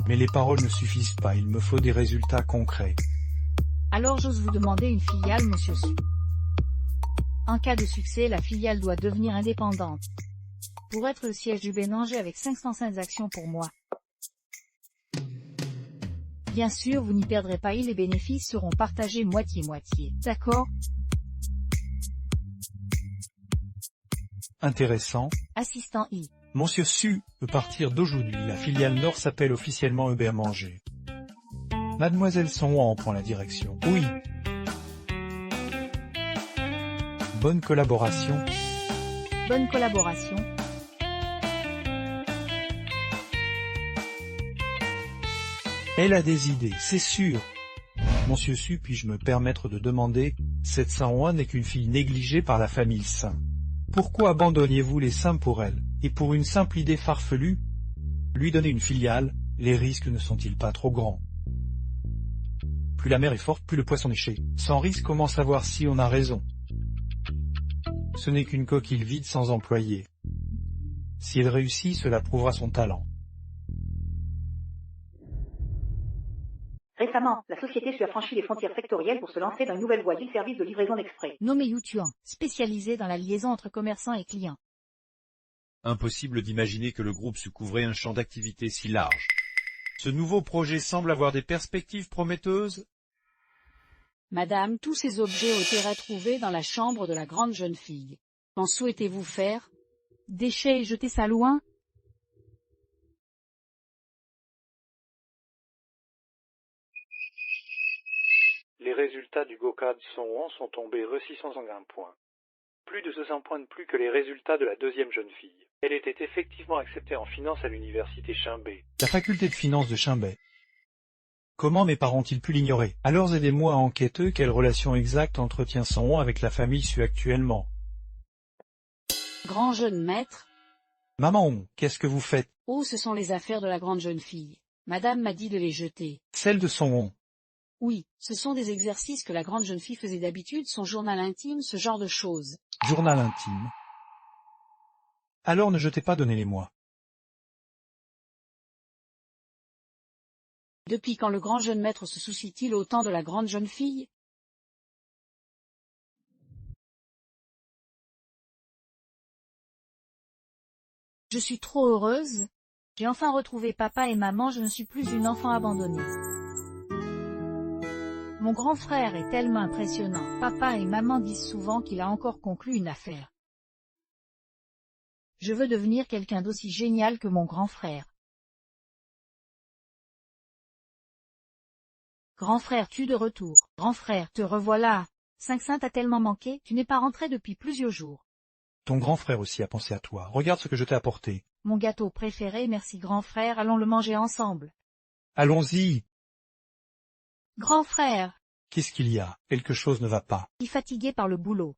B: Mais les paroles ne suffisent pas, il me faut des résultats concrets.
A: Alors j'ose vous demander une filiale, Monsieur Su. En cas de succès, la filiale doit devenir indépendante. Pour être le siège du Bénanger avec 505 actions pour moi. Bien sûr, vous n'y perdrez pas et les bénéfices seront partagés moitié-moitié. D'accord?
B: Intéressant.
A: Assistant I.
B: Monsieur Su, à partir d'aujourd'hui, la filiale Nord s'appelle officiellement EB Manger. Mademoiselle Sonwan prend la direction. Oui. Bonne collaboration.
A: Bonne collaboration.
B: Elle a des idées, c'est sûr. Monsieur Su, puis-je me permettre de demander, cette Sonwan n'est qu'une fille négligée par la famille Saint. Pourquoi abandonniez-vous les Saints pour elle, et pour une simple idée farfelue? Lui donner une filiale, les risques ne sont-ils pas trop grands? Plus la mer est forte, plus le poisson est ché. Sans risque, comment savoir si on a raison? Ce n'est qu'une coquille vide sans employé. Si elle réussit, cela prouvera son talent.
F: Récemment, la société Su a franchi les frontières sectorielles pour se lancer dans une nouvelle voie du service de livraison d'exprès.
A: Nommé Yutuan, spécialisé dans la liaison entre commerçants et clients.
D: Impossible d'imaginer que le groupe Su couvrait un champ d'activité si large. Ce nouveau projet semble avoir des perspectives prometteuses.
G: Madame, tous ces objets ont été retrouvés dans la chambre de la grande jeune fille. Qu'en souhaitez-vous faire?
A: Déchets et jeter ça loin?
B: Les résultats du Gokad Sonwan sont tombés récissants en un point. Plus de 200 points de plus que les résultats de la deuxième jeune fille. Elle était effectivement acceptée en finance à l'université Ximbei. La faculté de finance de Ximbei. Comment mes parents ont-ils pu l'ignorer? Alors aidez-moi à enquêter quelle relation exacte entretient Sonwan avec la famille Su actuellement.
G: Grand jeune maître?
B: Maman, qu'est-ce que vous faites?
G: Oh, ce sont les affaires de la grande jeune fille. Madame m'a dit de les jeter.
B: Celle de Sonwan.
G: Oui, ce sont des exercices que la grande jeune fille faisait d'habitude, son journal intime, ce genre de choses.
B: Journal intime. Alors ne jetez pas, donnez-les-moi.
G: Depuis quand le grand jeune maître se soucie-t-il autant de la grande jeune fille?
A: Je suis trop heureuse. J'ai enfin retrouvé papa et maman, je ne suis plus une enfant abandonnée. Mon grand frère est tellement impressionnant. Papa et maman disent souvent qu'il a encore conclu une affaire. Je veux devenir quelqu'un d'aussi génial que mon grand frère. Grand frère, tu de retour. Grand frère, te revoilà. Cinq Saint t'a tellement manqué, tu n'es pas rentré depuis plusieurs jours.
B: Ton grand frère aussi a pensé à toi. Regarde ce que je t'ai apporté.
A: Mon gâteau préféré, merci grand frère, allons le manger ensemble.
B: Allons-y.
A: Grand frère.
B: Qu'est-ce qu'il y a? Quelque chose ne va pas.
A: Je suis fatigué par le boulot.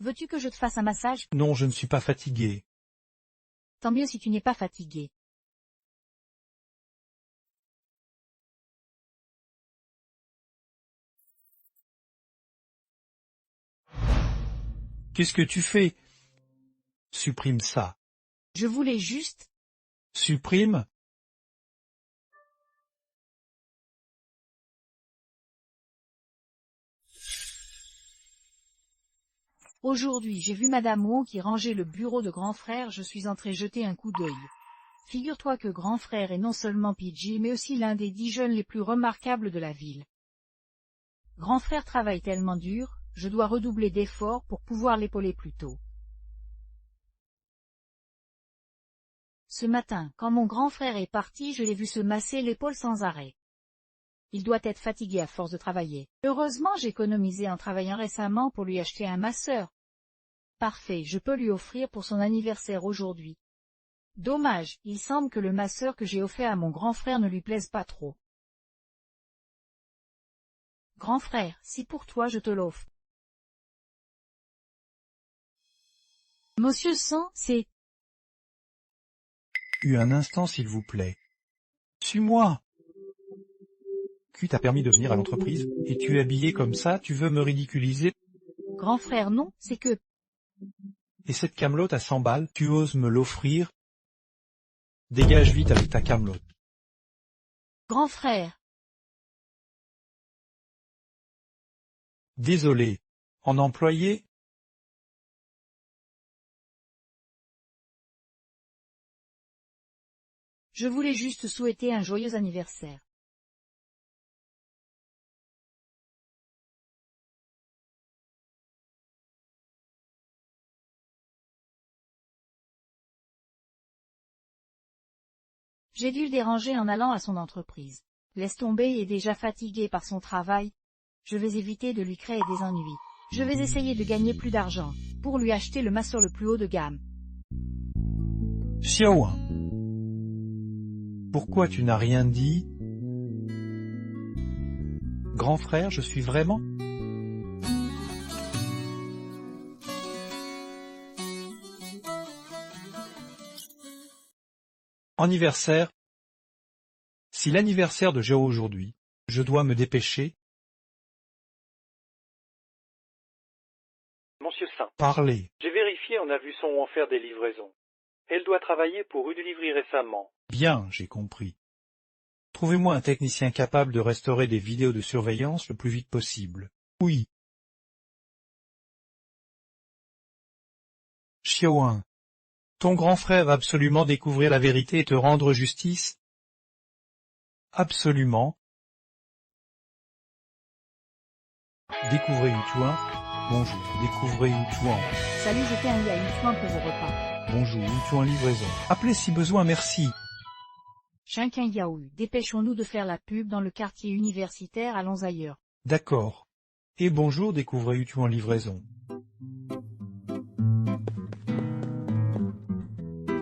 A: Veux-tu que je te fasse un massage?
B: Non, je ne suis pas fatigué.
A: Tant mieux si tu n'es pas fatigué.
B: Qu'est-ce que tu fais? Supprime ça.
A: Je voulais juste...
B: Supprime?
A: Aujourd'hui, j'ai vu Madame Wong qui rangeait le bureau de grand frère, je suis entré jeter un coup d'œil. Figure-toi que grand frère est non seulement PG mais aussi l'un des 10 jeunes les plus remarquables de la ville. Grand frère travaille tellement dur, je dois redoubler d'efforts pour pouvoir l'épauler plus tôt. Ce matin, quand mon grand frère est parti, je l'ai vu se masser l'épaule sans arrêt. Il doit être fatigué à force de travailler. Heureusement, j'ai économisé en travaillant récemment pour lui acheter un masseur. Parfait, je peux lui offrir pour son anniversaire aujourd'hui. Dommage, il semble que le masseur que j'ai offert à mon grand frère ne lui plaise pas trop. Grand frère, si pour toi je te l'offre. Monsieur Sang, c'est...
B: Un instant s'il vous plaît. Suis-moi. Qui t'a permis de venir à l'entreprise, et tu es habillé comme ça, tu veux me ridiculiser?
A: Grand frère non, c'est que...
B: Et cette camelote à 100 balles, tu oses me l'offrir? Dégage vite avec ta camelote.
A: Grand frère.
B: Désolé. En employé?
A: Je voulais juste souhaiter un joyeux anniversaire. J'ai dû le déranger en allant à son entreprise. Laisse tomber, il est déjà fatigué par son travail. Je vais éviter de lui créer des ennuis. Je vais essayer de gagner plus d'argent, pour lui acheter le masseur le plus haut de gamme.
B: Xiaowen. Pourquoi tu n'as rien dit? Grand frère, je suis vraiment? Anniversaire. Si l'anniversaire de Géo aujourd'hui, je dois me dépêcher.
E: Monsieur Saint,
B: Parler.
E: j'ai vérifié, on a vu son en faire des livraisons. Elle doit travailler pour Udelivery récemment.
B: Bien, j'ai compris. Trouvez-moi un technicien capable de restaurer des vidéos de surveillance le plus vite possible. Oui. Xiaowen. Ton grand frère va absolument découvrir la vérité et te rendre justice? Absolument. Découvrez Yutuan. Bonjour, découvrez Yutuan.
A: Salut, j'étais un Yutuan pour vos repas.
B: Bonjour, Yutuan livraison. Appelez si besoin, merci.
A: Shinkin Yaoyu, dépêchons-nous de faire la pub dans le quartier universitaire, allons ailleurs.
B: D'accord. Et bonjour, découvrez Yutuan livraison.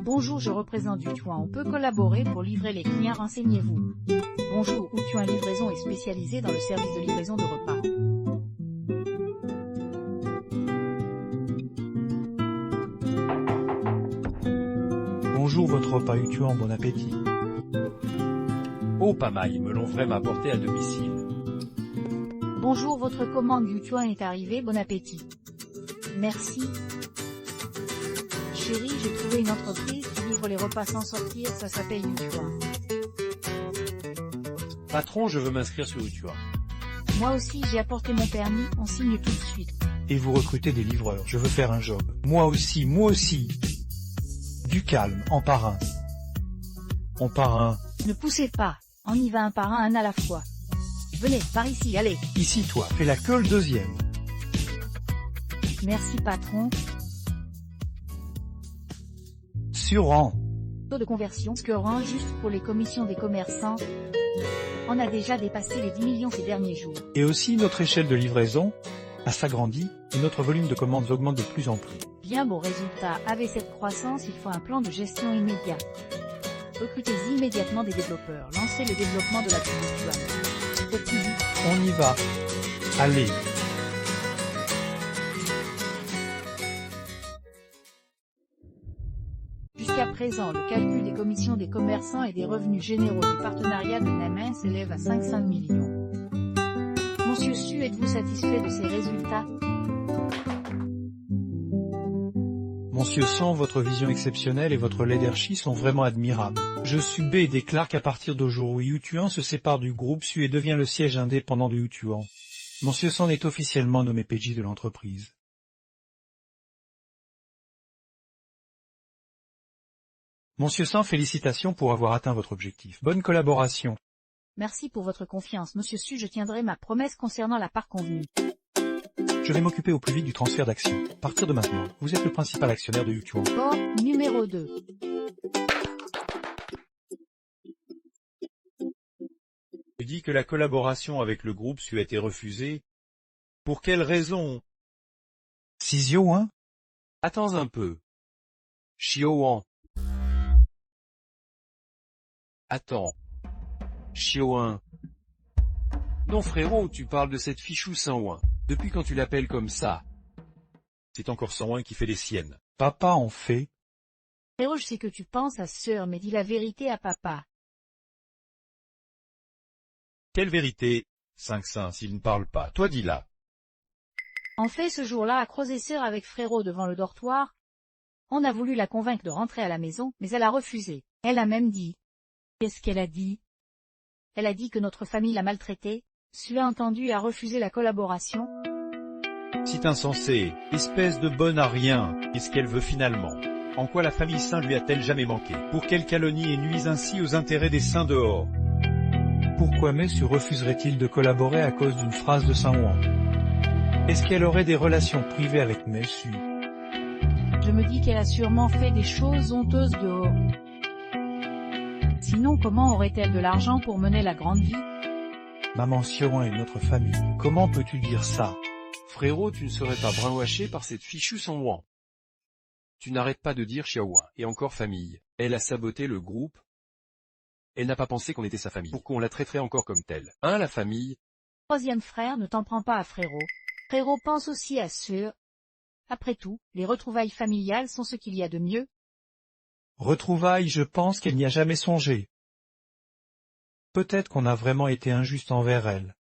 A: Bonjour, je représente Yutuan, on peut collaborer pour livrer les clients, renseignez-vous. Bonjour, Yutuan livraison est spécialisé dans le service de livraison de repas.
B: Bonjour, votre repas Yutuan, bon appétit.
D: Oh Pama, ils me l'ont vraiment apporté à domicile.
A: Bonjour, votre commande Yutuan est arrivée, bon appétit. Merci. Chérie, j'ai trouvé une entreprise qui livre les repas sans sortir, ça s'appelle Yutuan.
D: Patron, je veux m'inscrire sur Yutuan.
A: Moi aussi, j'ai apporté mon permis, on signe tout de suite.
B: Et vous recrutez des livreurs, je veux faire un job. Moi aussi, moi aussi. Du calme, en par un. En par un.
A: Ne poussez pas, on y va un par un à la fois. Venez, par ici, allez.
B: Ici toi, fais la queue le deuxième.
A: Merci patron.
B: Sur rang.
A: Taux de conversion scorant juste pour les commissions des commerçants. On a déjà dépassé les 10 millions ces derniers jours.
B: Et aussi notre échelle de livraison a s'agrandi et notre volume de commandes augmente de plus en plus.
A: Bien beau résultat, avec cette croissance, il faut un plan de gestion immédiat. Recrutez immédiatement des développeurs, lancez le développement de la pub. Faites plus vite.
B: On y va. Allez.
A: Jusqu'à présent, le calcul des commissions des commerçants et des revenus généraux des partenariats de Namen s'élève à 500 millions. Monsieur Su, êtes-vous satisfait de ces résultats?
B: Monsieur Sang, votre vision exceptionnelle et votre leadership sont vraiment admirables. Je suis B et déclare qu'à partir d'aujourd'hui, Yutuan se sépare du groupe Su et devient le siège indépendant de Yutuan. Monsieur Sang est officiellement nommé PJ de l'entreprise. Monsieur Sang, félicitations pour avoir atteint votre objectif. Bonne collaboration.
A: Merci pour votre confiance, Monsieur Su, je tiendrai ma promesse concernant la part convenue.
B: Je vais m'occuper au plus vite du transfert d'actions. À partir de maintenant, vous êtes le principal actionnaire de Yutuan.
A: Port numéro 2.
D: Tu dis que la collaboration avec le groupe Su a été refusée. Pour quelle raison?
B: Xiaowen.
C: Attends un peu. Xiaowen. Attends. Xiaowen. Non frérot, tu parles de cette fichue Sanwen. Depuis quand tu l'appelles comme ça?
D: C'est encore Sanwen qui fait les siennes.
B: Papa en fait.
A: Frérot, je sais que tu penses à sœur, mais dis la vérité à papa.
D: Quelle vérité? 5 s'il ne parle pas. Toi dis-la.
A: En fait, ce jour-là, à croiser sœur avec frérot devant le dortoir, on a voulu la convaincre de rentrer à la maison, mais elle a refusé. Elle a même dit. Qu'est-ce qu'elle a dit? Elle a dit que notre famille l'a maltraitée. Su a entendu et a refusé la collaboration.
D: C'est insensé, espèce de bonne à rien, qu'est-ce qu'elle veut finalement? En quoi la famille Saint lui a-t-elle jamais manqué? Pour qu'elle calomnie et nuise ainsi aux intérêts des Saints dehors?
B: Pourquoi Messu refuserait-il de collaborer à cause d'une phrase de Sanwen? Est-ce qu'elle aurait des relations privées avec Messu?
A: Je me dis qu'elle a sûrement fait des choses honteuses dehors. Sinon comment aurait-elle de l'argent pour mener la grande vie?
B: Maman Xiaowan est notre famille. Comment peux-tu dire ça?
C: Frérot, tu ne serais pas brainwashé par cette fichue Song-Wan. Tu n'arrêtes pas de dire Xiaowan, et encore famille. Elle a saboté le groupe. Elle n'a pas pensé qu'on était sa famille. Pourquoi on la traiterait encore comme telle? Hein, la famille?
A: Troisième frère, ne t'en prends pas à frérot. Frérot pense aussi à ceux. Après tout, les retrouvailles familiales sont ce qu'il y a de mieux.
B: Retrouvailles, je pense qu'elle n'y a jamais songé. Peut-être qu'on a vraiment été injuste envers elle.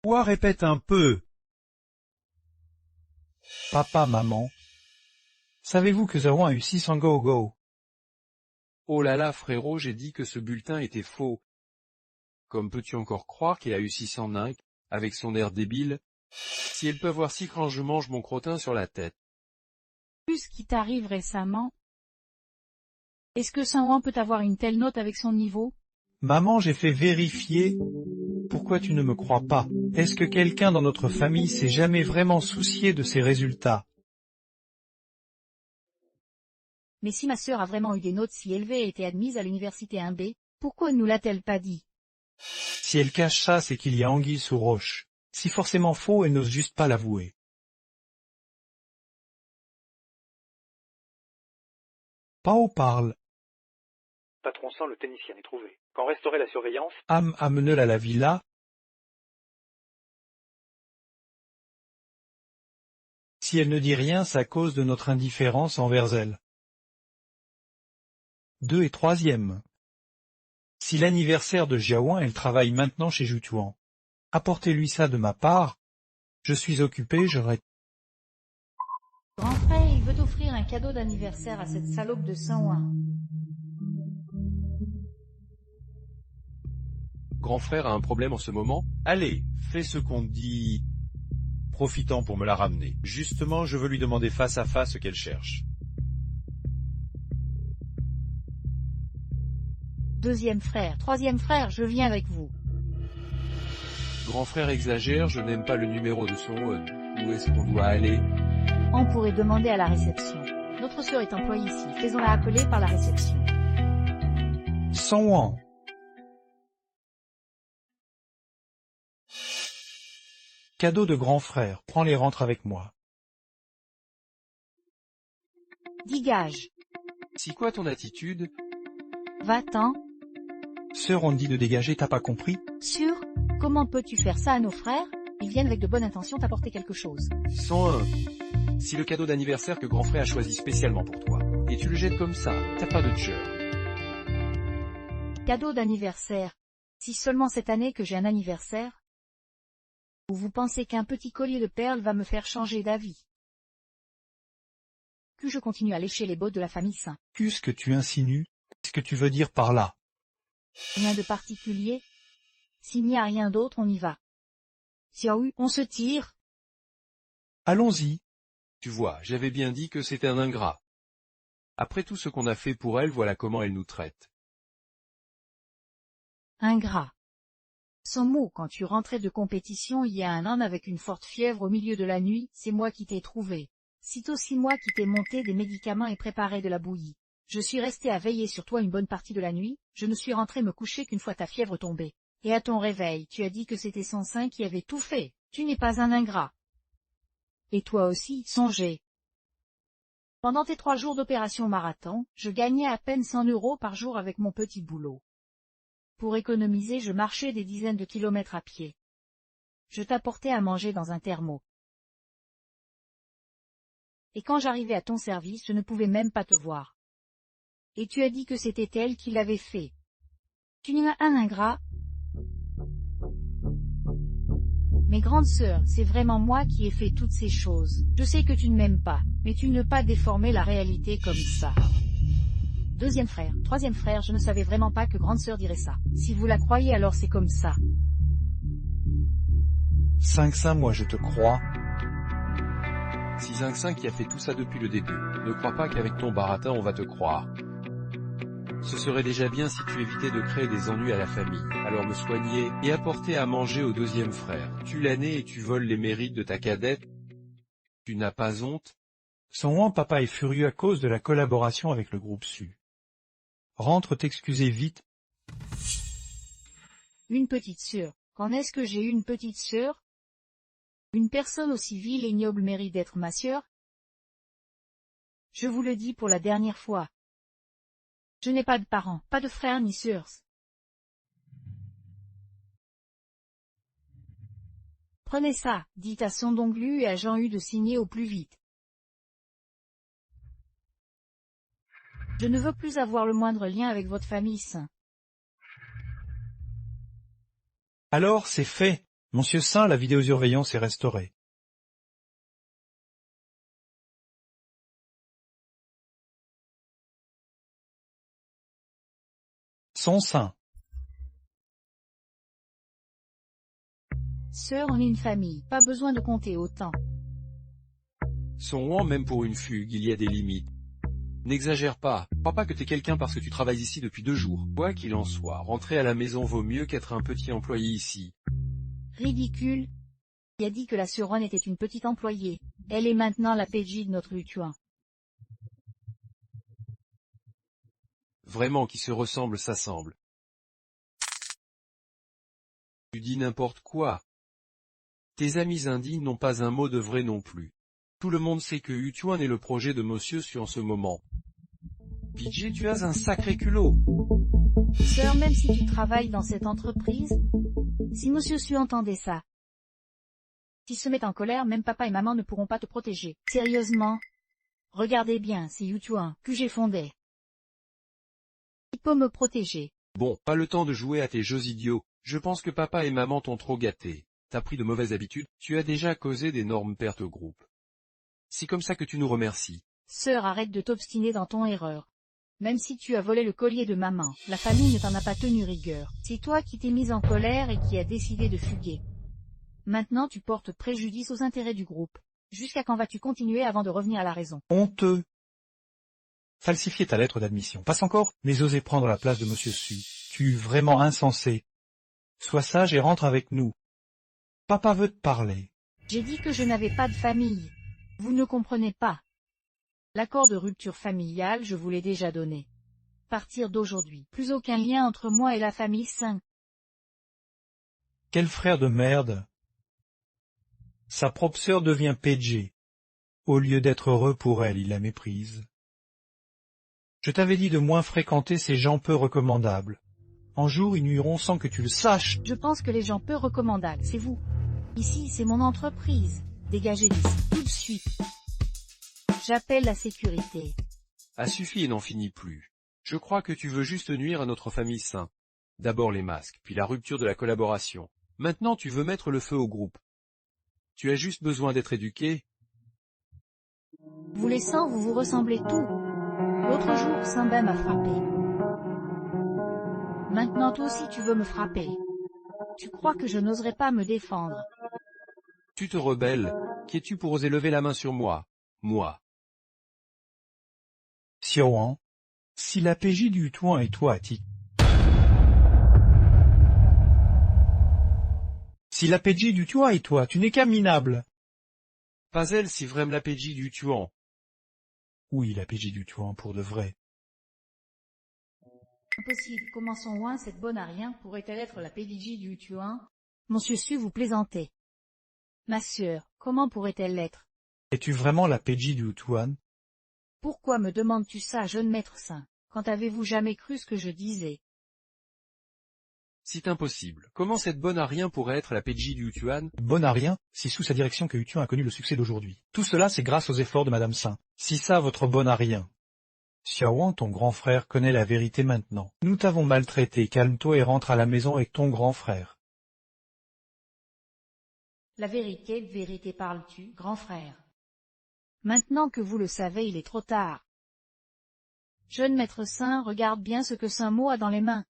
D: Quoi, répète un peu.
B: Papa, maman. Savez-vous que Zawan a eu 600 go-go?
C: Oh là là, frérot, j'ai dit que ce bulletin était faux. Comme peux-tu encore croire qu'elle a eu 600 ninques, avec son air débile? Si elle peut avoir 6 crans, je mange mon crottin sur la tête.
A: Plus ce qui t'arrive récemment. Est-ce que Saint-Ouen peut avoir une telle note avec son niveau?
B: Maman, j'ai fait vérifier. Pourquoi tu ne me crois pas? Est-ce que quelqu'un dans notre famille s'est jamais vraiment soucié de ses résultats?
A: Mais si ma sœur a vraiment eu des notes si élevées et été admise à l'université 1B, pourquoi ne nous l'a-t-elle pas dit?
B: Si elle cache ça, c'est qu'il y a anguille sous roche. Si forcément faux, elle n'ose juste pas l'avouer. Pao parle.
H: Patron Sang, le technicien est trouvé. Quand resterait la surveillance?
B: Am amène-le à la villa. Si elle ne dit rien, c'est à cause de notre indifférence envers elle. 2 et 3e. Si l'anniversaire de Jiawan, elle travaille maintenant chez Jutuan. Apportez-lui ça de ma part. Je suis occupé, j'aurai...
A: Grand frère, il veut offrir un cadeau d'anniversaire à cette salope de Saint-Ouen.
C: Grand frère a un problème en ce moment?
D: Allez, fais ce qu'on dit. Profitant pour me la ramener. Justement, je veux lui demander face à face ce qu'elle cherche.
A: Deuxième frère, troisième frère, je viens avec vous.
C: Grand frère exagère, je n'aime pas le numéro de son Où est-ce qu'on doit aller?
A: On pourrait demander à la réception. Notre sœur est employée ici, faisons-la appeler par la réception.
B: Saint-Ouen. Cadeau de grand frère, prends-les, rentre avec moi.
A: Dégage.
C: C'est quoi ton attitude?
A: Va-t'en.
B: Sœur, on te dit de dégager, t'as pas compris?
A: Sûr? Comment peux-tu faire ça à nos frères? Ils viennent avec de bonnes intentions t'apporter quelque chose.
C: 101. Si le cadeau d'anniversaire que grand frère a choisi spécialement pour toi, et tu le jettes comme ça, t'as pas de cœur.
A: Cadeau d'anniversaire. Si seulement cette année que j'ai un anniversaire? Ou vous pensez qu'un petit collier de perles va me faire changer d'avis? Que je continue à lécher les bottes de la famille Saint.
B: Qu'est-ce que tu insinues? Qu'est-ce que tu veux dire par là?
A: Rien de particulier. S'il n'y a rien d'autre, on y va. Xiaoyu, on se tire.
B: Allons-y.
C: Tu vois, j'avais bien dit que c'était un ingrat. Après tout ce qu'on a fait pour elle, voilà comment elle nous traite.
A: Ingrat. Son mot, quand tu rentrais de compétition il y a un an avec une forte fièvre au milieu de la nuit, c'est moi qui t'ai trouvé. C'est aussi moi qui t'ai monté des médicaments et préparé de la bouillie. Je suis resté à veiller sur toi une bonne partie de la nuit, je ne suis rentré me coucher qu'une fois ta fièvre tombée. Et à ton réveil, tu as dit que c'était son sein qui avait tout fait. Tu n'es pas un ingrat. Et toi aussi, songez. Pendant tes 3 jours d'opération marathon, je gagnais à peine 100 € par jour avec mon petit boulot. Pour économiser, je marchais des dizaines de kilomètres à pied. Je t'apportais à manger dans un thermo. Et quand j'arrivais à ton service, je ne pouvais même pas te voir. Et tu as dit que c'était elle qui l'avait fait. Tu n'es un ingrat. Mes grandes sœurs, c'est vraiment moi qui ai fait toutes ces choses. Je sais que tu ne m'aimes pas, mais tu ne peux pas déformer la réalité comme ça. Deuxième frère, troisième frère, je ne savais vraiment pas que grande sœur dirait ça. Si vous la croyez, alors c'est comme ça.
B: 5-5, moi je te crois.
C: 6-5 qui a fait tout ça depuis le début. Ne crois pas qu'avec ton baratin on va te croire. Ce serait déjà bien si tu évitais de créer des ennuis à la famille, alors me soigner, et apporter à manger au deuxième frère. Tu l'as né et tu voles les mérites de ta cadette. Tu n'as pas honte?
B: Son papa est furieux à cause de la collaboration avec le groupe Su. Rentre t'excuser vite.
A: Une petite sœur. Quand est-ce que j'ai eu une petite sœur? Une personne aussi vile et ignoble mérite d'être ma sœur? Je vous le dis pour la dernière fois. Je n'ai pas de parents, pas de frères ni sœurs. Prenez ça, dit à Sondonglu et à Jean-Hu de signer au plus vite. Je ne veux plus avoir le moindre lien avec votre famille Saint.
B: Alors, c'est fait. Monsieur Saint, la vidéosurveillance est restaurée. Son Saint.
A: Sœur, on est une famille, pas besoin de compter autant.
C: Son Wan, même pour une fugue, il y a des limites. N'exagère pas, crois pas que t'es quelqu'un parce que tu travailles ici depuis 2 jours. Quoi qu'il en soit, rentrer à la maison vaut mieux qu'être un petit employé ici.
A: Ridicule. Il a dit que la sœur Wan était une petite employée. Elle est maintenant la PJ de notre Hutuan.
C: Vraiment qui se ressemble s'assemble. Tu dis n'importe quoi. Tes amis indignes n'ont pas un mot de vrai non plus. Tout le monde sait que Hutuan est le projet de Monsieur Su en ce moment. PJ, tu as un sacré culot.
A: Sœur, même si tu travailles dans cette entreprise, si Monsieur Su entendait ça, s'il se met en colère, même papa et maman ne pourront pas te protéger. Sérieusement? Regardez bien, c'est Hutuan que j'ai fondé. Il peut me protéger.
C: Bon, pas le temps de jouer à tes jeux idiots. Je pense que papa et maman t'ont trop gâté. T'as pris de mauvaises habitudes, tu as déjà causé d'énormes pertes au groupe. C'est comme ça que tu nous remercies.
A: Sœur, arrête de t'obstiner dans ton erreur. Même si tu as volé le collier de maman, la famille ne t'en a pas tenu rigueur. C'est toi qui t'es mise en colère et qui as décidé de fuguer. Maintenant tu portes préjudice aux intérêts du groupe. Jusqu'à quand vas-tu continuer avant de revenir à la raison?
B: Honteux. Falsifier ta lettre d'admission. Passe encore, mais oser prendre la place de Monsieur Su. Tu es vraiment insensé. Sois sage et rentre avec nous. Papa veut te parler.
A: J'ai dit que je n'avais pas de famille. Vous ne comprenez pas. L'accord de rupture familiale, je vous l'ai déjà donné. Partir d'aujourd'hui, plus aucun lien entre moi et la famille Saint.
B: Quel frère de merde. Sa propre sœur devient PJ. Au lieu d'être heureux pour elle, il la méprise. Je t'avais dit de moins fréquenter ces gens peu recommandables. En jour, ils nuiront sans que tu le saches.
A: Je pense que les gens peu recommandables, c'est vous. Ici, c'est mon entreprise. Dégagez d'ici, tout de suite. J'appelle la sécurité.
C: Ah suffit et n'en finit plus. Je crois que tu veux juste nuire à notre famille Saint. D'abord les masques, puis la rupture de la collaboration. Maintenant tu veux mettre le feu au groupe. Tu as juste besoin d'être éduqué.
A: Vous les Saints, vous vous ressemblez tous. L'autre jour, Saint-Ben m'a frappé. Maintenant toi aussi tu veux me frapper. Tu crois que je n'oserais pas me défendre?
C: Tu te rebelles. Qui es-tu pour oser lever la main sur moi? Moi.
B: Xiaoan, si la PJ du Hutuan et toi Attic. Si la PJ du Hutuan et toi, tu n'es qu'un minable.
C: Pas elle, c'est vraiment la PJ du Hutuan.
B: Oui, la PJ du Hutuan pour de vrai.
A: Impossible, comment son Wan, cette bonne à rien, pourrait-elle être la PJ du Hutuan? Monsieur Su, vous plaisantez. Ma sœur, comment pourrait-elle l'être?
B: Es-tu vraiment la PJ du Hutuan?
A: Pourquoi me demandes-tu ça, jeune maître saint? Quand avez-vous jamais cru ce que je disais?
C: C'est impossible. Comment cette bonne à rien pourrait être la PJ du Hutuan?
B: Bonne à rien, c'est sous sa direction que Hutuan a connu le succès d'aujourd'hui. Tout cela, c'est grâce aux efforts de Madame Saint. Si ça, votre bonne à rien. Xiaoan, ton grand frère, connaît la vérité maintenant. Nous t'avons maltraité, calme-toi et rentre à la maison avec ton grand frère.
A: La vérité parles-tu, grand frère? Maintenant que vous le savez, il est trop tard. Jeune maître saint, regarde bien ce que Saint Mo a dans les mains.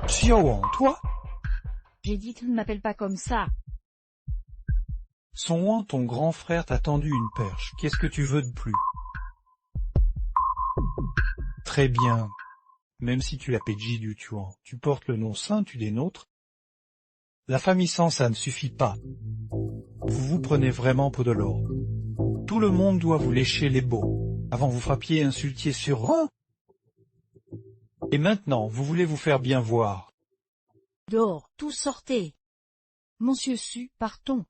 B: Xiaoan, toi?
A: J'ai dit tu ne m'appelles pas comme ça.
B: Son Wan, ton grand frère t'a tendu une perche. Qu'est-ce que tu veux de plus? Très bien. Même si tu la PJ du Hutuan, tu portes le nom saint, tu des nôtres. La famille sans, ça ne suffit pas. Vous vous prenez vraiment pour de l'or. Tout le monde doit vous lécher les beaux. Avant vous frappiez et insultiez sur eux. Et maintenant, vous voulez vous faire bien voir.
G: Dehors, tous sortez. Monsieur Su, partons.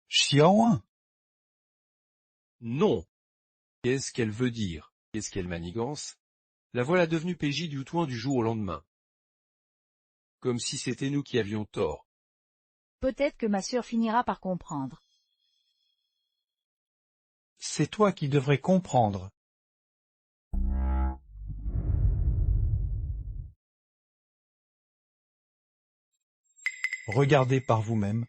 B: Xiaoin.
C: Non. Qu'est-ce qu'elle veut dire? Qu'est-ce qu'elle manigance? La voilà devenue PJ du Toin du jour au lendemain. Comme si c'était nous qui avions tort.
A: Peut-être que ma sœur finira par comprendre.
B: C'est toi qui devrais comprendre. Regardez par vous-même.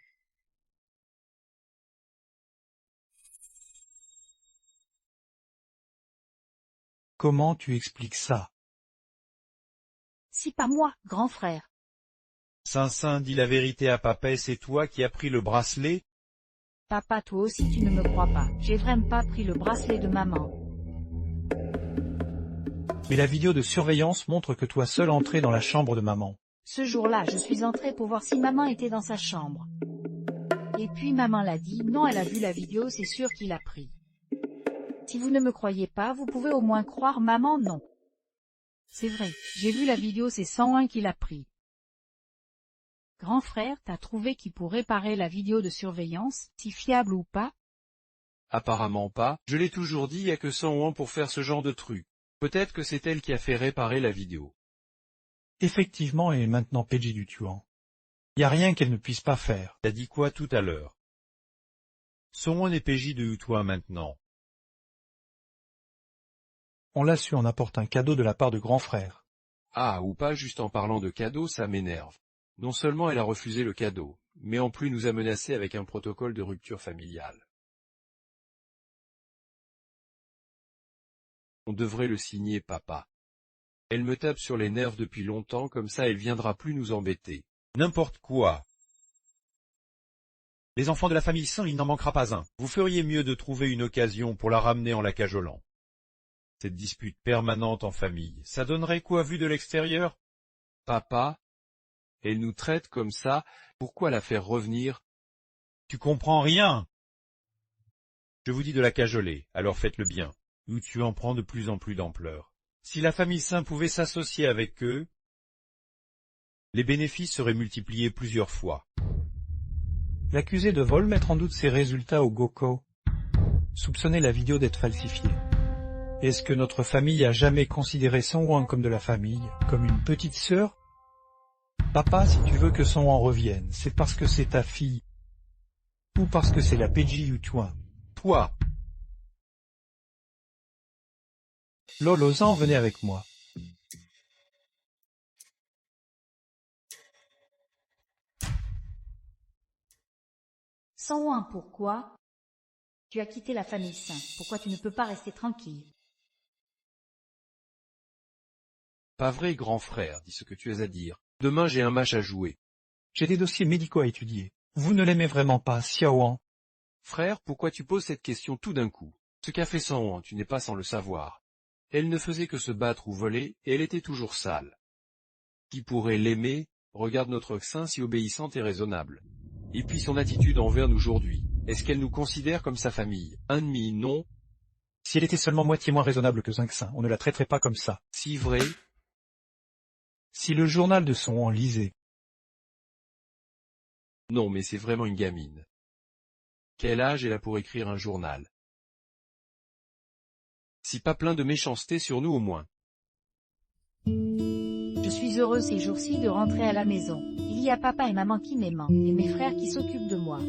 B: Comment tu expliques ça?
A: Si pas moi, grand frère.
D: Saint-Saint dit la vérité à papa, c'est toi qui as pris le bracelet?
A: Papa, toi aussi tu ne me crois pas. J'ai vraiment pas pris le bracelet de maman.
B: Mais la vidéo de surveillance montre que toi seul entré dans la chambre de maman.
A: Ce jour-là, je suis entrée pour voir si maman était dans sa chambre. Et puis maman l'a dit, non, elle a vu la vidéo, c'est sûr qu'il a pris. Si vous ne me croyez pas, vous pouvez au moins croire maman, non. C'est vrai, j'ai vu la vidéo, c'est 101 qui l'a pris. Grand frère, t'as trouvé qui pour réparer la vidéo de surveillance, si fiable ou pas?
C: Apparemment pas, je l'ai toujours dit, il n'y a que 101 pour faire ce genre de truc. Peut-être que c'est elle qui a fait réparer la vidéo.
B: Effectivement, elle est maintenant PJ du Tuan. Y a rien qu'elle ne puisse pas faire.
D: T'as dit quoi tout à l'heure? Son est PJ de Utoin maintenant.
B: On l'a su, on apporte un cadeau de la part de grand frère.
C: Ah, ou pas, juste en parlant de cadeau, ça m'énerve. Non seulement elle a refusé le cadeau, mais en plus nous a menacé avec un protocole de rupture familiale. On devrait le signer, papa. Elle me tape sur les nerfs depuis longtemps, comme ça elle viendra plus nous embêter.
D: N'importe quoi. Les enfants de la famille Saint, il n'en manquera pas un. Vous feriez mieux de trouver une occasion pour la ramener en la cajolant. Cette dispute permanente en famille, ça donnerait quoi vu de l'extérieur?
C: Papa, elle nous traite comme ça, pourquoi la faire revenir?
D: Tu comprends rien. Je vous dis de la cajoler, alors faites-le bien. Ou tu en prends de plus en plus d'ampleur. Si la famille Saint pouvait s'associer avec eux, les bénéfices seraient multipliés plusieurs fois.
B: L'accuser de vol mettre en doute ses résultats au Goko. Soupçonner la vidéo d'être falsifiée. Est-ce que notre famille a jamais considéré Songwon comme de la famille, comme une petite sœur? Papa, si tu veux que Songwon revienne, c'est parce que c'est ta fille, ou parce que c'est la PJ Yutuan.
D: Toi,
B: Lolozan, venez avec moi.
A: Songwon, pourquoi? Tu as quitté la famille Saint, pourquoi tu ne peux pas rester tranquille?
C: Pas vrai, grand frère, dis ce que tu as à dire. Demain j'ai un match à jouer.
B: J'ai des dossiers médicaux à étudier. Vous ne l'aimez vraiment pas, Xiaoan.
C: Frère, pourquoi tu poses cette question tout d'un coup? Ce qu'a fait Songwon, tu n'es pas sans le savoir. Elle ne faisait que se battre ou voler, et elle était toujours sale. Qui pourrait l'aimer? Regarde notre Xin si obéissante et raisonnable. Et puis son attitude envers nous aujourd'hui. Est-ce qu'elle nous considère comme sa famille? Un demi, non?
B: Si elle était seulement moitié moins raisonnable que Xin, on ne la traiterait pas comme ça.
C: Si vrai?
B: Si le journal de Songwon lisait.
C: Non, mais c'est vraiment une gamine. Quel âge elle a pour écrire un journal? Si pas plein de méchanceté sur nous au moins.
A: Je suis heureuse ces jours-ci de rentrer à la maison. Il y a papa et maman qui m'aiment, et mes frères qui s'occupent de moi.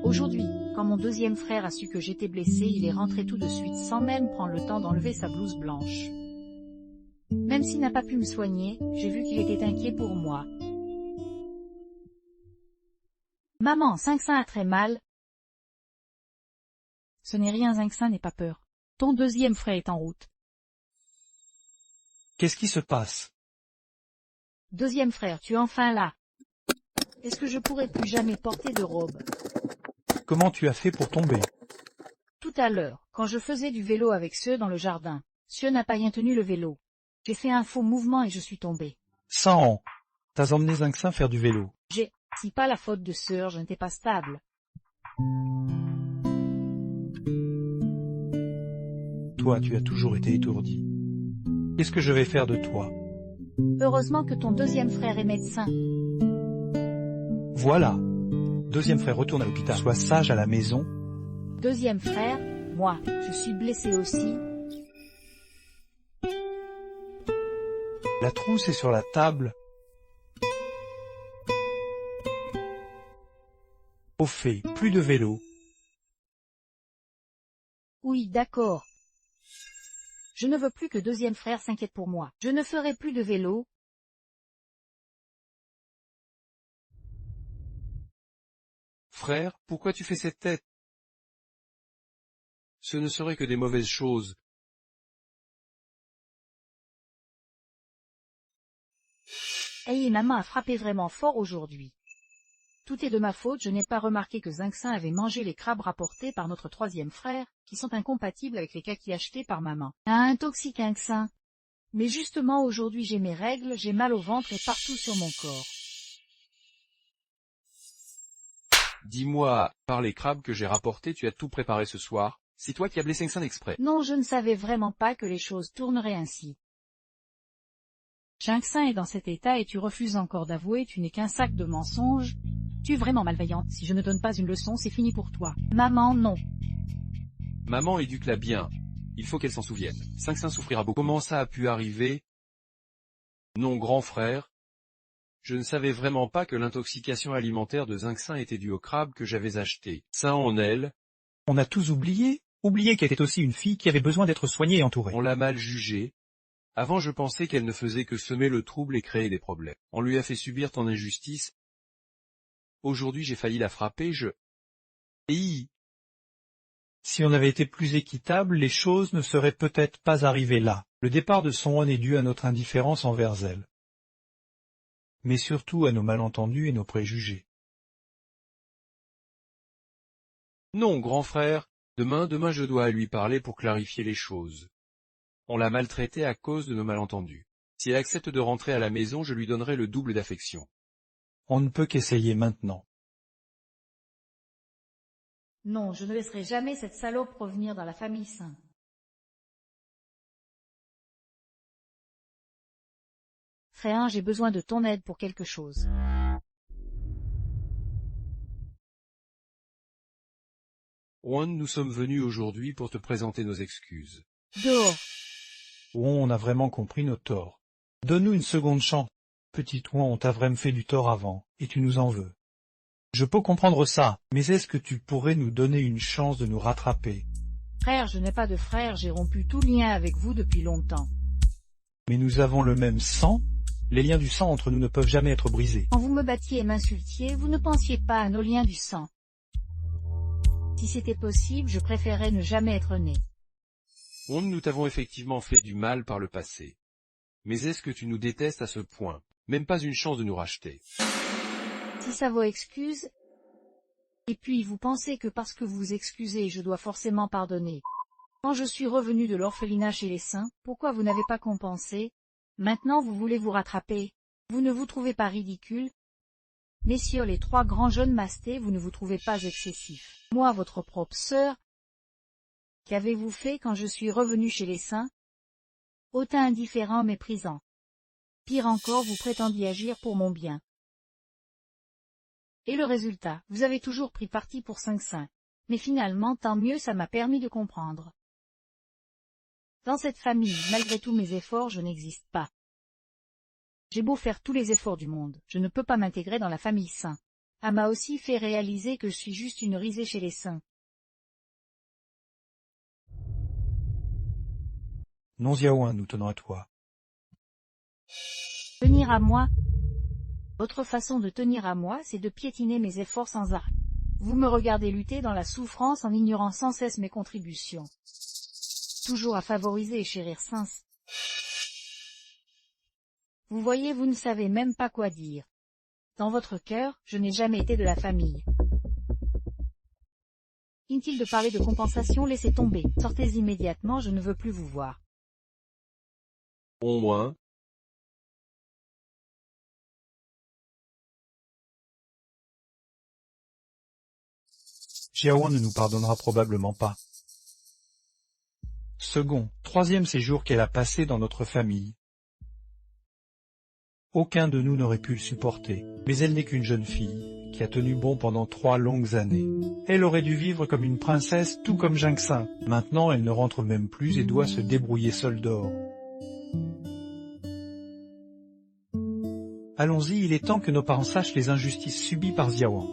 A: Aujourd'hui, quand mon deuxième frère a su que j'étais blessée, il est rentré tout de suite sans même prendre le temps d'enlever sa blouse blanche. Même s'il n'a pas pu me soigner, j'ai vu qu'il était inquiet pour moi. Maman, Xin a très mal. Ce n'est rien, Xin, n'aie pas peur. Ton deuxième frère est en route.
B: Qu'est-ce qui se passe?
A: Deuxième frère, tu es enfin là. Est-ce que je pourrai plus jamais porter de robe?
B: Comment tu as fait pour tomber?
A: Tout à l'heure, quand je faisais du vélo avec ceux dans le jardin, Ceux n'a pas bien tenu le vélo. J'ai fait un faux mouvement et je suis tombé.
B: Sang, t'as emmené Zinxin faire du vélo.
A: Si pas la faute de sœur, je n'étais pas stable.
B: Toi, tu as toujours été étourdi. Qu'est-ce que je vais faire de toi?
A: Heureusement que ton deuxième frère est médecin.
B: Voilà. Deuxième frère retourne à l'hôpital. Sois sage à la maison.
A: Deuxième frère, moi, je suis blessé aussi.
B: La trousse est sur la table. Au fait, plus de vélo.
A: Oui, d'accord. Je ne veux plus que deuxième frère s'inquiète pour moi. Je ne ferai plus de vélo.
C: Frère, pourquoi tu fais cette tête? Ce ne serait que des mauvaises choses.
A: Hey, maman a frappé vraiment fort aujourd'hui. Tout est de ma faute, je n'ai pas remarqué que Zinxin avait mangé les crabes rapportés par notre troisième frère, qui sont incompatibles avec les kakis achetés par maman. Un toxique Zinxin. Mais justement aujourd'hui j'ai mes règles, j'ai mal au ventre et partout sur mon corps.
C: Dis-moi, par les crabes que j'ai rapportés, tu as tout préparé ce soir. C'est toi qui as blessé Zinxin exprès.
A: Non, je ne savais vraiment pas que les choses tourneraient ainsi. Zinxin est dans cet état et tu refuses encore d'avouer, tu n'es qu'un sac de mensonges. Tu es vraiment malveillante, si je ne donne pas une leçon, c'est fini pour toi. Maman, non.
C: Maman éduque-la bien. Il faut qu'elle s'en souvienne. Zinxin souffrira beaucoup. Comment ça a pu arriver? Non, grand frère. Je ne savais vraiment pas que l'intoxication alimentaire de Zinxin était due au crabe que j'avais acheté. Ça en elle.
B: On a tous oublié? Oublié qu'elle était aussi une fille qui avait besoin d'être soignée et entourée.
C: On l'a mal jugée. Avant je pensais qu'elle ne faisait que semer le trouble et créer des problèmes. On lui a fait subir tant d'injustices. Aujourd'hui j'ai failli la frapper,
B: Si on avait été plus équitable, les choses ne seraient peut-être pas arrivées là. Le départ de Sonwon est dû à notre indifférence envers elle. Mais surtout à nos malentendus et nos préjugés.
C: Non, grand frère, demain je dois lui parler pour clarifier les choses. On l'a maltraitée à cause de nos malentendus. Si elle accepte de rentrer à la maison, je lui donnerai le double d'affection.
B: On ne peut qu'essayer maintenant.
A: Non, je ne laisserai jamais cette salope revenir dans la famille Saint. Frère, j'ai besoin de ton aide pour quelque chose.
C: Juan, nous sommes venus aujourd'hui pour te présenter nos excuses.
A: Dehors.
B: On a vraiment compris nos torts. Donne-nous une seconde chance. Petit Ouan, on t'a vraiment fait du tort avant, et tu nous en veux. Je peux comprendre ça, mais est-ce que tu pourrais nous donner une chance de nous rattraper?
A: Frère, je n'ai pas de frère, j'ai rompu tout lien avec vous depuis longtemps.
B: Mais nous avons le même sang? Les liens du sang entre nous ne peuvent jamais être brisés.
A: Quand vous me battiez et m'insultiez, vous ne pensiez pas à nos liens du sang. Si c'était possible, je préférais ne jamais être né.
C: Nous t'avons effectivement fait du mal par le passé. Mais est-ce que tu nous détestes à ce point? Même pas une chance de nous racheter.
A: Si ça vaut excuse, et puis vous pensez que parce que vous vous excusez, je dois forcément pardonner. Quand je suis revenu de l'orphelinat chez les saints, pourquoi vous n'avez pas compensé? Maintenant vous voulez vous rattraper. Vous ne vous trouvez pas ridicule? Messieurs les trois grands jeunes mastés, vous ne vous trouvez pas excessif. Moi, votre propre sœur, qu'avez-vous fait quand je suis revenu chez les saints? Hautain indifférent, méprisant. Pire encore, vous prétendiez agir pour mon bien. Et le résultat, vous avez toujours pris parti pour Zinxin. Mais finalement, tant mieux, ça m'a permis de comprendre. Dans cette famille, malgré tous mes efforts, je n'existe pas. J'ai beau faire tous les efforts du monde, je ne peux pas m'intégrer dans la famille Saint. Elle m'a aussi fait réaliser que je suis juste une risée chez les saints.
B: Non Xiaoin, nous tenons à toi.
A: Tenir à moi? Votre façon de tenir à moi, c'est de piétiner mes efforts sans arrêt. Vous me regardez lutter dans la souffrance en ignorant sans cesse mes contributions. Toujours à favoriser et chérir Saint. Vous voyez, vous ne savez même pas quoi dire. Dans votre cœur, je n'ai jamais été de la famille. Inutile de parler de compensation, laissez tomber. Sortez immédiatement, je ne veux plus vous voir.
C: Au moins.
B: Jiawan ne nous pardonnera probablement pas. Second, troisième séjour qu'elle a passé dans notre famille. Aucun de nous n'aurait pu le supporter, mais elle n'est qu'une jeune fille, qui a tenu bon pendant 3 longues années. Elle aurait dû vivre comme une princesse, tout comme Jingxin. Maintenant, elle ne rentre même plus et doit se débrouiller seule dehors. Allons-y, il est temps que nos parents sachent les injustices subies par Jiawan.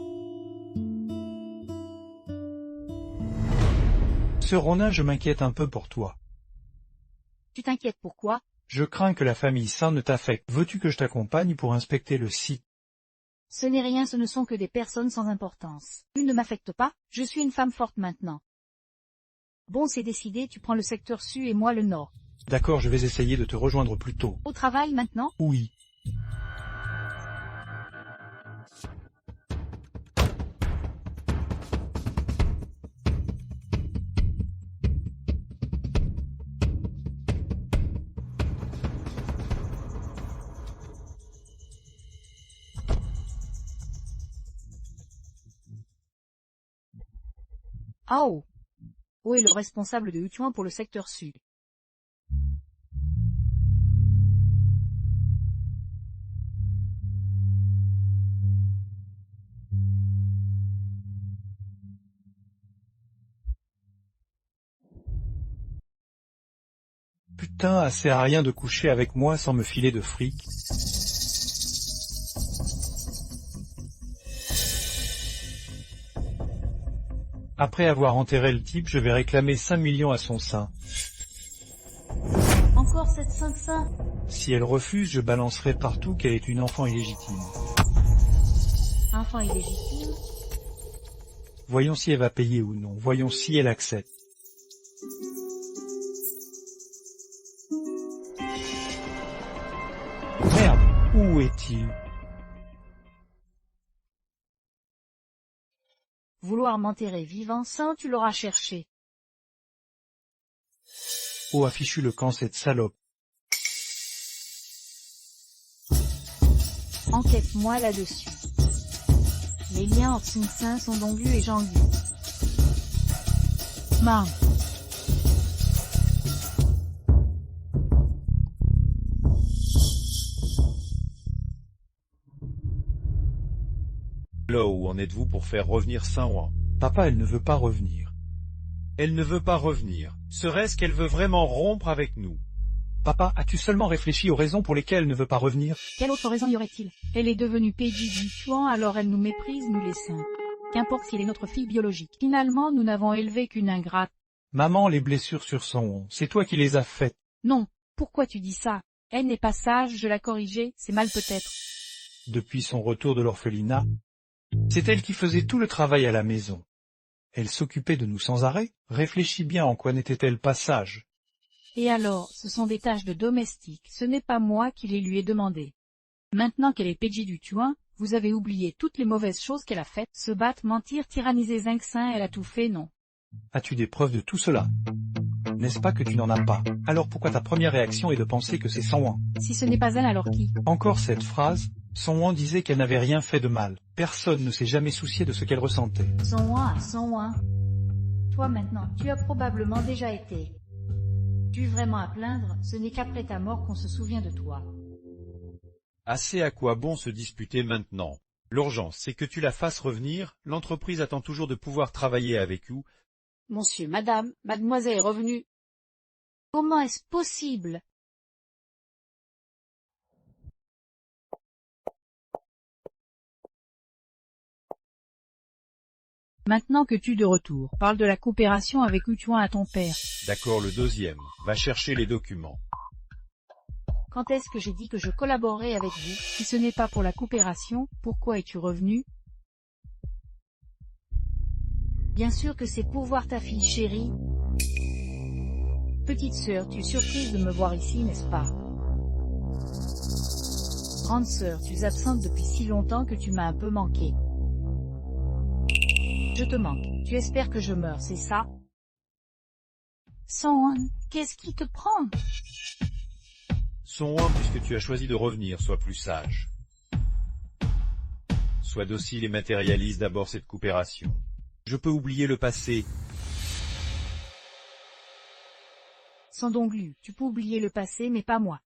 B: Sœur Ronin, je m'inquiète un peu pour toi.
A: Tu t'inquiètes pourquoi?
B: Je crains que la famille Sain ne t'affecte. Veux-tu que je t'accompagne pour inspecter le site?
A: Ce n'est rien, ce ne sont que des personnes sans importance. Tu ne m'affectes pas, je suis une femme forte maintenant. Bon, c'est décidé, tu prends le secteur sud et moi le nord.
B: D'accord, je vais essayer de te rejoindre plus tôt.
A: Au travail maintenant?
B: Oui.
A: Ah oh! Où est le responsable de Hutuan pour le secteur sud?
B: Putain, assez à rien de coucher avec moi sans me filer de fric. Après avoir enterré le type, je vais réclamer 5 millions à son sein.
A: Encore cette 500?
B: Si elle refuse, je balancerai partout qu'elle est une enfant illégitime.
A: Enfant illégitime?
B: Voyons si elle va payer ou non. Voyons si elle accepte. Merde, où est-il?
A: Vouloir m'enterrer vivant sans tu l'auras cherché.
B: Oh, affichu le camp cette salope.
A: Enquête-moi là-dessus. Les liens entre Sing-Sin sont Donglu et Zhangyu. Marre.
D: Là où en êtes-vous pour faire revenir Saint-Ouen?
B: Papa, elle ne veut pas revenir.
D: Elle ne veut pas revenir. Serait-ce qu'elle veut vraiment rompre avec nous?
B: Papa, as-tu seulement réfléchi aux raisons pour lesquelles elle ne veut pas revenir?
A: Quelle autre raison y aurait-il? Elle est devenue Peiji du Tuan, alors elle nous méprise, nous les saints. Qu'importe si elle est notre fille biologique. Finalement, nous n'avons élevé qu'une ingrate.
B: Maman, les blessures sur son on, c'est toi qui les as faites.
A: Non, pourquoi tu dis ça? Elle n'est pas sage, je l'ai corrigée, c'est mal peut-être.
B: Depuis son retour de l'orphelinat, c'est elle qui faisait tout le travail à la maison. Elle s'occupait de nous sans arrêt. Réfléchis bien, en quoi n'était-elle pas sage?
A: Et alors, ce sont des tâches de domestique, ce n'est pas moi qui les lui ai demandées. Maintenant qu'elle est Peiji du Tuan, vous avez oublié toutes les mauvaises choses qu'elle a faites, se battre, mentir, tyranniser Jingxin, elle a tout fait, non?
B: As-tu des preuves de tout cela? N'est-ce pas que tu n'en as pas? Alors pourquoi ta première réaction est de penser que c'est Saint-Ouen?
A: Si ce n'est pas elle, alors qui?
B: Encore cette phrase, Saint-Ouen disait qu'elle n'avait rien fait de mal. Personne ne s'est jamais soucié de ce qu'elle ressentait.
A: Saint-Ouen. Toi maintenant, tu as probablement déjà été. Tu es vraiment à plaindre, ce n'est qu'après ta mort qu'on se souvient de toi.
D: Assez à quoi bon se disputer maintenant? L'urgence, c'est que tu la fasses revenir, l'entreprise attend toujours de pouvoir travailler avec vous.
G: Monsieur, madame, mademoiselle est revenue.
A: Comment est-ce possible? Maintenant que tu es de retour, parle de la coopération avec Hutuan à ton père.
D: D'accord, le deuxième. Va chercher les documents.
A: Quand est-ce que j'ai dit que je collaborerai avec vous? Si ce n'est pas pour la coopération, pourquoi es-tu revenu? Bien sûr que c'est pour voir ta fille chérie. Petite sœur, tu es surprise de me voir ici, n'est-ce pas? Grande sœur, tu es absente depuis si longtemps que tu m'as un peu manqué. Je te manque. Tu espères que je meure, c'est ça? Saint-Ouen, qu'est-ce qui te prend?
D: Son, puisque tu as choisi de revenir, sois plus sage. Sois docile et matérialise d'abord cette coopération. Je peux oublier le passé.
A: Sandonglu, tu peux oublier le passé mais pas moi.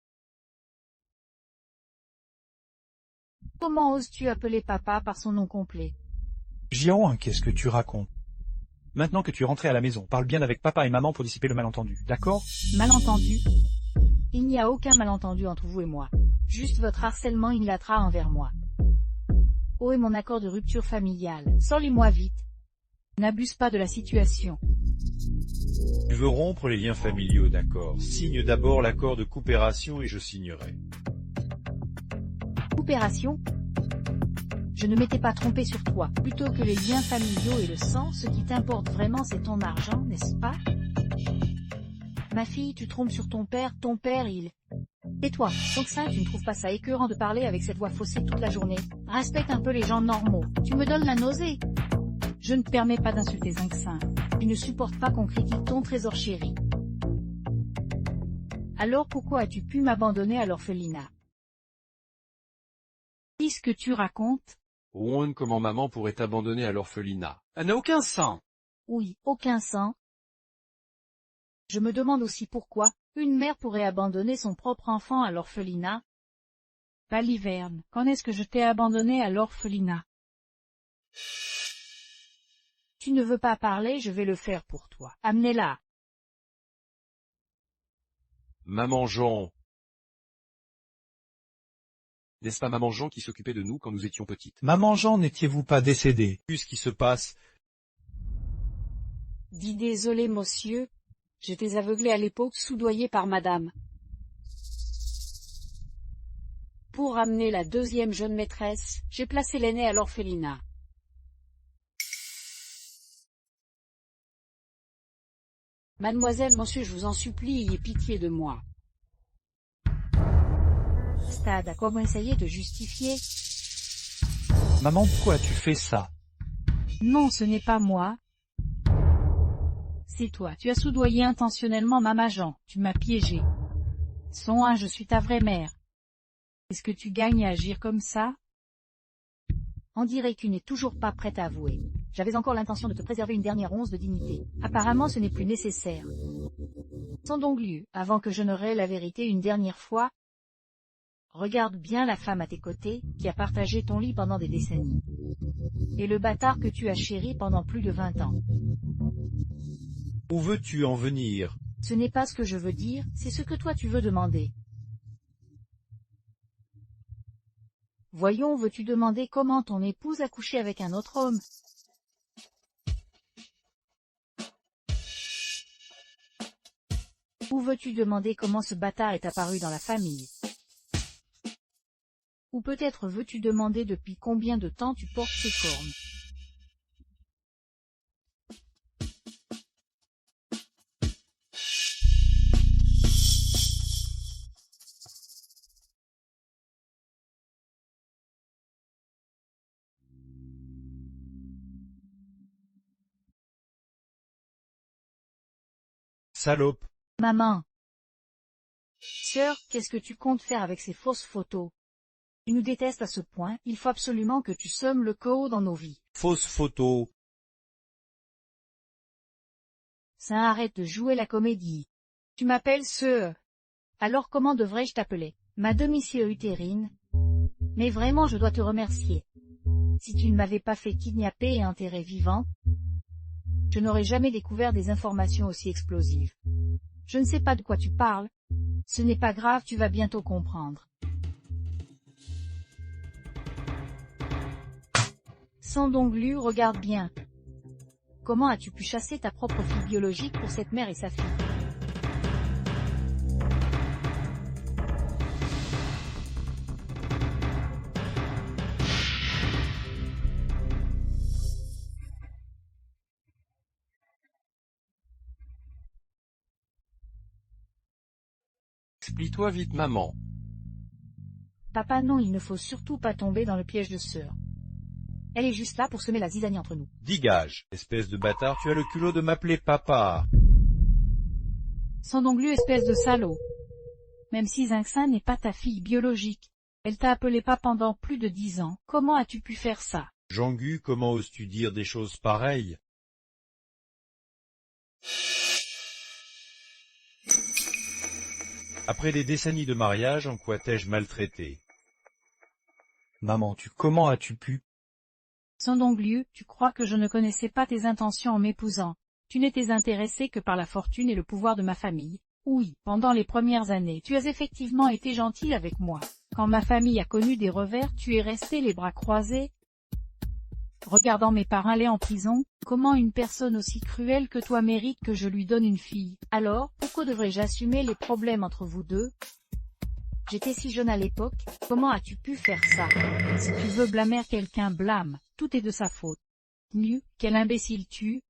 A: Comment oses-tu appeler papa par son nom complet?
B: Jiaoing, qu'est-ce que tu racontes? Maintenant que tu es rentré à la maison, parle bien avec papa et maman pour dissiper le malentendu, d'accord?
A: Malentendu? Il n'y a aucun malentendu entre vous et moi. Juste votre harcèlement unilatéral envers moi. Oh et mon accord de rupture familiale, sors-les-moi vite. N'abuse pas de la situation.
D: Tu veux rompre les liens familiaux, d'accord. Signe d'abord l'accord de coopération et je signerai.
A: Coopération? Je ne m'étais pas trompé sur toi. Plutôt que les liens familiaux et le sang, ce qui t'importe vraiment c'est ton argent, n'est-ce pas? Ma fille, tu trompes sur ton père il... Et toi, donc ça, tu ne trouves pas ça écœurant de parler avec cette voix faussée toute la journée? Respecte un peu les gens normaux. Tu me donnes la nausée. Je ne te permets pas d'insulter Zinxin. Tu ne supportes pas qu'on critique ton trésor chéri. Alors pourquoi as-tu pu m'abandonner à l'orphelinat? Qu'est-ce que tu racontes?
C: Won, comment maman pourrait t'abandonner à l'orphelinat? Elle n'a aucun sang.
A: Oui, aucun sang. Je me demande aussi pourquoi une mère pourrait abandonner son propre enfant à l'orphelinat. Baliverne, quand est-ce que je t'ai abandonné à l'orphelinat? Tu ne veux pas parler, je vais le faire pour toi. Amenez-la.
C: Maman Jean. N'est-ce pas Maman Jean qui s'occupait de nous quand nous étions petites?
B: Maman Jean, n'étiez-vous pas décédé?
D: Qu'est-ce qui se passe?
G: Dis désolé, monsieur. J'étais aveuglé à l'époque, soudoyé par madame. Pour ramener la deuxième jeune maîtresse, j'ai placé l'aînée à l'orphelinat. Mademoiselle, monsieur, je vous en supplie, ayez pitié de moi.
A: Stade a comment essayer de justifier?
B: Maman, pourquoi as-tu fait ça?
A: Non, ce n'est pas moi. C'est toi, tu as soudoyé intentionnellement Maman Jean, tu m'as piégé. Son, je suis ta vraie mère. Est-ce que tu gagnes à agir comme ça? On dirait que tu n'es toujours pas prête à avouer. J'avais encore l'intention de te préserver une dernière once de dignité. Apparemment ce n'est plus nécessaire. Sandonglu, avant que je ne rèle la vérité une dernière fois, regarde bien la femme à tes côtés, qui a partagé ton lit pendant des décennies. Et le bâtard que tu as chéri pendant plus de 20 ans.
D: Où veux-tu en venir?
A: Ce n'est pas ce que je veux dire, c'est ce que toi tu veux demander. Voyons, veux-tu demander comment ton épouse a couché avec un autre homme? Ou veux-tu demander comment ce bâtard est apparu dans la famille? Ou peut-être veux-tu demander depuis combien de temps tu portes ces cornes?
D: Salope.
A: Maman. Sœur, qu'est-ce que tu comptes faire avec ces fausses photos? Tu nous détestes à ce point, il faut absolument que tu sèmes le chaos dans nos vies.
D: Fausse photo.
A: Ça, arrête de jouer la comédie. Tu m'appelles sœur. Alors comment devrais-je t'appeler? Ma demi-sœur utérine? Mais vraiment je dois te remercier. Si tu ne m'avais pas fait kidnapper et enterrer vivant, je n'aurais jamais découvert des informations aussi explosives. Je ne sais pas de quoi tu parles. Ce n'est pas grave, tu vas bientôt comprendre. Sandonglu, regarde bien. Comment as-tu pu chasser ta propre fille biologique pour cette mère et sa fille?
C: Explie-toi vite, maman.
A: Papa, non, il ne faut surtout pas tomber dans le piège de sœur. Elle est juste là pour semer la zizanie entre nous.
D: Dégage, espèce de bâtard, tu as le culot de m'appeler papa.
A: Sandonglu, espèce de salaud. Même si Zinxin n'est pas ta fille biologique. Elle t'a appelé pas pendant plus de 10 ans. Comment as-tu pu faire ça?
D: Jean-Gu, comment oses-tu dire des choses pareilles? Après des décennies de mariage, en quoi t'ai-je maltraité?
B: Maman, comment as-tu pu?
A: Sandonglieu, tu crois que je ne connaissais pas tes intentions en m'épousant. Tu n'étais intéressé que par la fortune et le pouvoir de ma famille. Oui, pendant les premières années, tu as effectivement été gentil avec moi. Quand ma famille a connu des revers, tu es resté les bras croisés. Regardant mes parents aller en prison, comment une personne aussi cruelle que toi mérite que je lui donne une fille? Alors, pourquoi devrais-je assumer les problèmes entre vous deux? J'étais si jeune à l'époque, comment as-tu pu faire ça? Si tu veux blâmer quelqu'un, blâme, tout est de sa faute. Mieux, quel imbécile tu?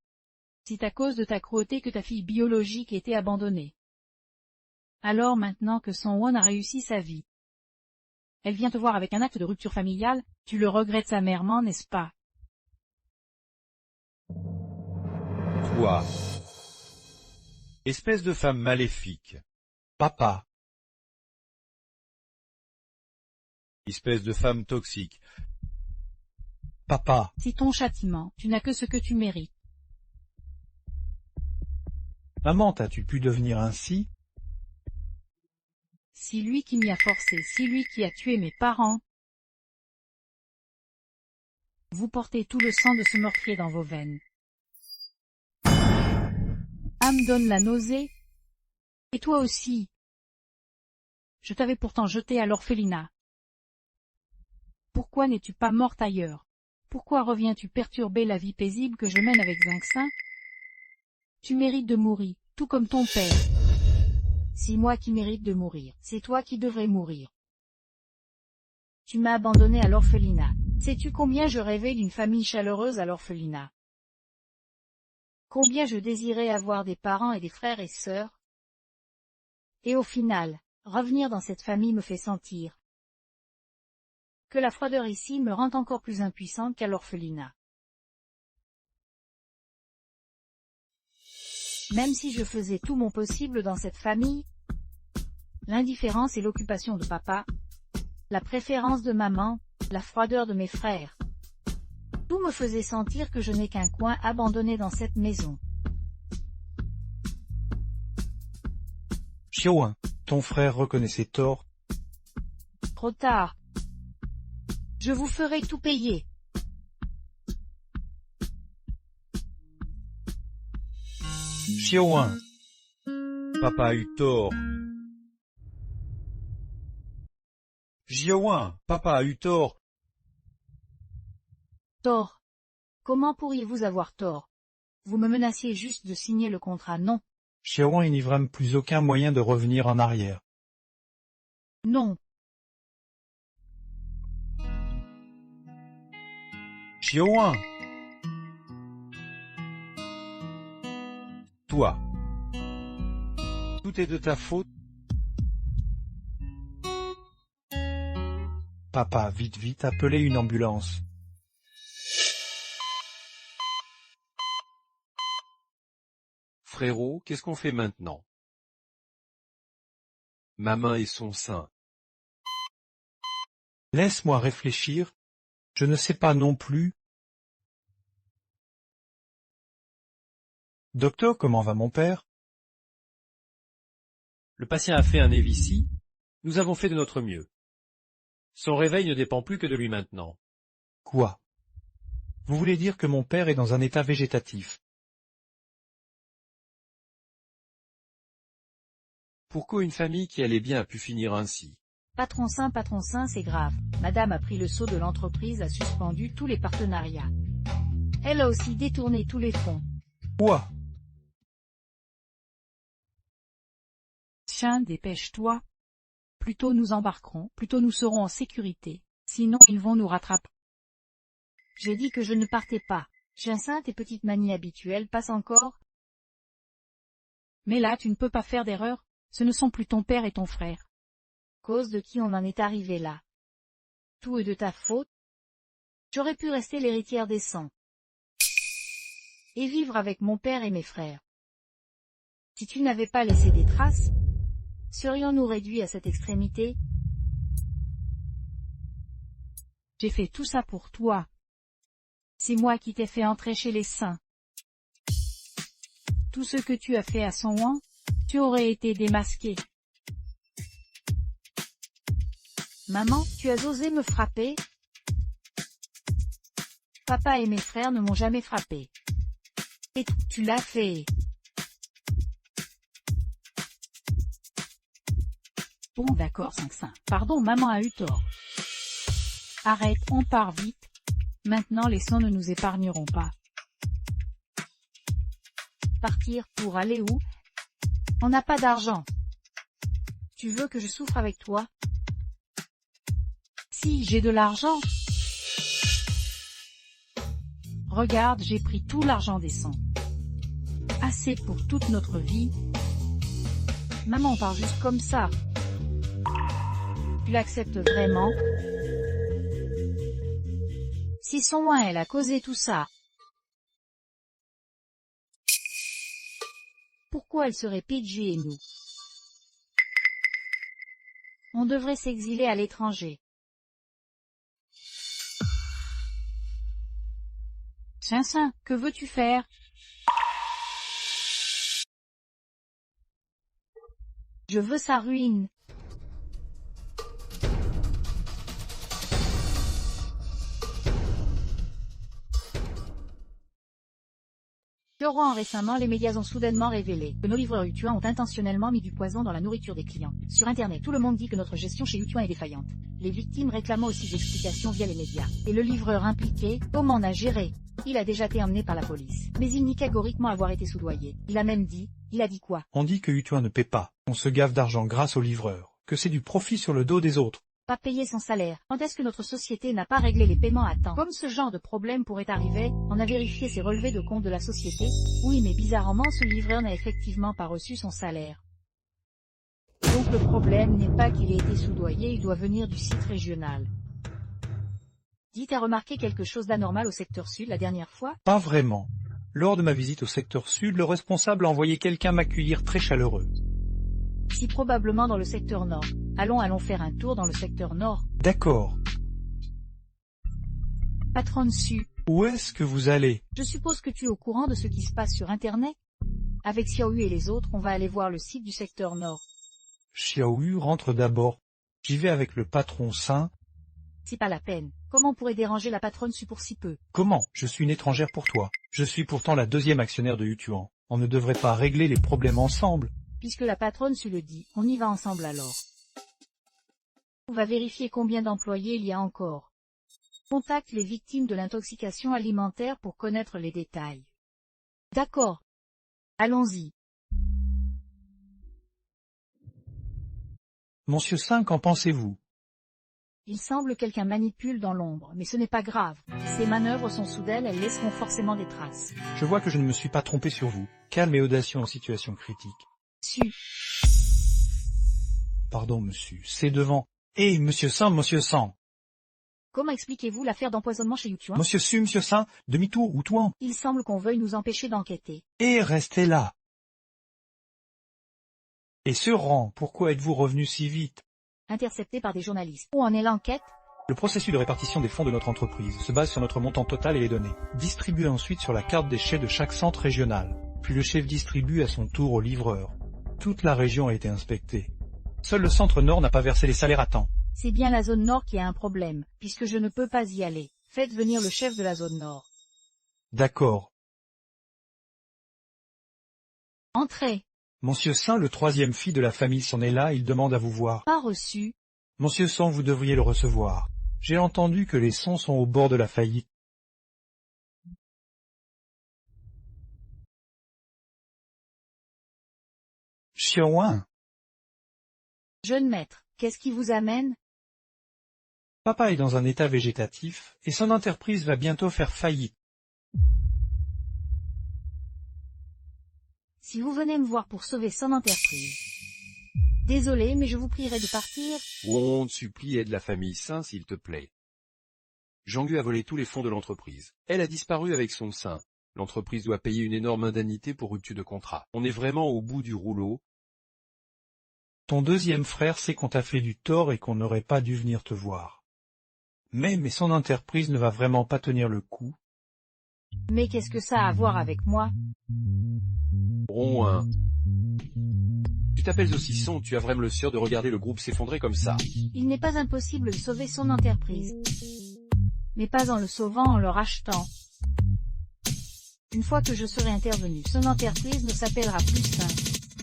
A: C'est à cause de ta cruauté que ta fille biologique était abandonnée. Alors maintenant que Song-won a réussi sa vie, elle vient te voir avec un acte de rupture familiale, tu le regrettes amèrement, n'est-ce pas?
D: Toi, espèce de femme maléfique,
B: Papa,
D: espèce de femme toxique,
B: papa,
A: C'est ton châtiment, tu n'as que ce que tu mérites.
B: maman, t'as-tu pu devenir ainsi?
A: Si lui qui m'y a forcé, si lui qui a tué mes parents. Vous portez tout le sang de ce meurtrier dans vos veines. Me donne la nausée. Et toi aussi. Je t'avais pourtant jeté à l'orphelinat. Pourquoi n'es-tu pas morte ailleurs? Pourquoi reviens-tu perturber la vie paisible que je mène avec Zinxin? Tu mérites de mourir, tout comme ton père. C'est moi qui mérite de mourir, c'est toi qui devrais mourir. Tu m'as abandonné à l'orphelinat. Sais-tu combien je rêvais d'une famille chaleureuse à l'orphelinat? Combien je désirais avoir des parents et des frères et sœurs? Et au final, revenir dans cette famille me fait sentir que la froideur ici me rend encore plus impuissante qu'à l'orphelinat. Même si je faisais tout mon possible dans cette famille, l'indifférence et l'occupation de papa, la préférence de maman, la froideur de mes frères, tout me faisait sentir que je n'ai qu'un coin abandonné dans cette maison.
B: Xiaowen, ton frère reconnaît ses torts.
A: Trop tard. Je vous ferai tout payer.
B: Xiaowen,
D: papa a eu tort. Xiaowen, papa a eu tort.
A: Tort. Comment pourriez-vous avoir tort? Vous me menaciez juste de signer le contrat, non?
B: Xiaowen, il n'y aura plus aucun moyen de revenir en arrière.
A: Non.
D: Xiaowen, toi, tout est de ta faute.
B: Papa, vite, vite, appelez une ambulance.
C: Frérot, qu'est-ce qu'on fait maintenant? Ma main et son sein.
B: Laisse-moi réfléchir. Je ne sais pas non plus. Docteur, comment va mon père?
C: Le patient a fait un AVC. Nous avons fait de notre mieux. Son réveil ne dépend plus que de lui maintenant.
B: Quoi? Vous voulez dire que mon père est dans un état végétatif?
C: Pourquoi une famille qui allait bien a pu finir ainsi?
A: Patron sain, c'est grave. Madame a pris le sceau de l'entreprise, a suspendu tous les partenariats. Elle a aussi détourné tous les fonds.
B: Quoi?
A: Tiens, dépêche-toi. Plus tôt nous embarquerons, plus tôt nous serons en sécurité. Sinon ils vont nous rattraper. J'ai dit que je ne partais pas. Jacinthe, tes petites manies habituelles passent encore. Mais là tu ne peux pas faire d'erreur. Ce ne sont plus ton père et ton frère. Cause de qui on en est arrivé là? Tout est de ta faute. J'aurais pu rester l'héritière des sangs. Et vivre avec mon père et mes frères. Si tu n'avais pas laissé des traces, Serions-nous réduits à cette extrémité? J'ai fait tout ça pour toi. C'est moi qui t'ai fait entrer chez les saints. Tout ce que tu as fait à Son Wan, tu aurais été démasqué. Maman, tu as osé me frapper? Papa et mes frères ne m'ont jamais frappé. Et tu l'as fait. Bon d'accord 5-5. Pardon, maman a eu tort. Arrête, on part vite. Maintenant les sons ne nous épargneront pas. Partir pour aller où? On n'a pas d'argent. Tu veux que je souffre avec toi? Si, j'ai de l'argent. Regarde, j'ai pris tout l'argent des sons. Assez pour toute notre vie. Maman part juste comme ça. Tu l'acceptes vraiment? Si Son Wan elle a causé tout ça, pourquoi elle serait PJ et nous? On devrait s'exiler à l'étranger. Saint, que veux-tu faire? Je veux sa ruine. Laurent, récemment les médias ont soudainement révélé que nos livreurs Yutuan ont intentionnellement mis du poison dans la nourriture des clients. Sur internet tout le monde dit que notre gestion chez Yutuan est défaillante. Les victimes réclamant aussi des explications via les médias. Et le livreur impliqué, comment on a géré? Il a déjà été emmené par la police. Mais il nie catégoriquement avoir été soudoyé. Il a même dit, il a dit quoi?
B: On dit que Yutuan ne paie pas, on se gave d'argent grâce aux livreurs, que c'est du profit sur le dos des autres.
A: Pas payer son salaire. Quand est-ce que notre société n'a pas réglé les paiements à temps? Comme ce genre de problème pourrait arriver, on a vérifié ses relevés de compte de la société. Oui, mais bizarrement ce livreur n'a effectivement pas reçu son salaire. Donc le problème n'est pas qu'il ait été soudoyé, il doit venir du site régional. Dis, t'as remarqué quelque chose d'anormal au secteur sud la dernière fois?
B: Pas vraiment. Lors de ma visite au secteur sud, le responsable a envoyé quelqu'un m'accueillir très chaleureux.
A: Si probablement dans le secteur nord. Allons faire un tour dans le secteur nord.
B: D'accord.
A: Patronne Su.
B: Où est-ce que vous allez?
A: Je suppose que tu es au courant de ce qui se passe sur Internet? Avec Xiaoyu et les autres, on va aller voir le site du secteur nord.
B: Xiaoyu rentre d'abord. J'y vais avec le patron Saint.
A: C'est pas la peine. Comment on pourrait déranger la patronne Su pour si peu?
B: Comment? Je suis une étrangère pour toi. Je suis pourtant la deuxième actionnaire de Yutuan. On ne devrait pas régler les problèmes ensemble.
A: Puisque la patronne Su le dit, on y va ensemble alors. On va vérifier combien d'employés il y a encore. Contacte les victimes de l'intoxication alimentaire pour connaître les détails. D'accord. Allons-y.
B: Monsieur Saint, qu'en pensez-vous?
A: Il semble quelqu'un manipule dans l'ombre, mais ce n'est pas grave. Ces manœuvres sont soudaines, elles laisseront forcément des traces.
B: Je vois que je ne me suis pas trompé sur vous. Calme et audacieux en situation critique.
A: Su.
B: Pardon, monsieur, c'est devant. Eh, monsieur Saint.
A: Comment expliquez-vous l'affaire d'empoisonnement chez Yutuan?
B: Monsieur Saint, demi-tour ou Touan?
A: Il semble qu'on veuille nous empêcher d'enquêter.
B: Et restez là. Et ce rang, pourquoi êtes-vous revenu si vite?
A: Intercepté par des journalistes. Où en est l'enquête?
B: Le processus de répartition des fonds de notre entreprise se base sur notre montant total et les données, distribuées ensuite sur la carte des chefs de chaque centre régional. Puis le chef distribue à son tour au livreur. Toute la région a été inspectée. Seul le centre nord n'a pas versé les salaires à temps.
A: C'est bien la zone nord qui a un problème, puisque je ne peux pas y aller. Faites venir le chef de la zone nord.
B: D'accord.
A: Entrez.
B: Monsieur Saint, le troisième fils de la famille s'en est là, il demande à vous voir.
A: Pas reçu.
B: Monsieur Saint, vous devriez le recevoir. J'ai entendu que les sons sont au bord de la faillite. Xiaowan.
A: Jeune maître, qu'est-ce qui vous amène?
B: Papa est dans un état végétatif, et son entreprise va bientôt faire faillite.
A: Si vous venez me voir pour sauver son entreprise. Désolé, mais je vous prierai de partir.
C: On te supplie, aide la famille Saint, s'il te plaît. Jean-Gu a volé tous les fonds de l'entreprise. Elle a disparu avec son Saint. L'entreprise doit payer une énorme indemnité pour rupture de contrat. On est vraiment au bout du rouleau.
B: Ton deuxième frère sait qu'on t'a fait du tort et qu'on n'aurait pas dû venir te voir. Mais son entreprise ne va vraiment pas tenir le coup.
A: Mais qu'est-ce que ça a à voir avec moi?
C: Brouin. Tu t'appelles au Saucisson, tu as vraiment le sœur de regarder le groupe s'effondrer comme ça.
A: Il n'est pas impossible de sauver son entreprise. Mais pas en le sauvant en le rachetant. Une fois que je serai intervenu, son entreprise ne s'appellera plus Saint.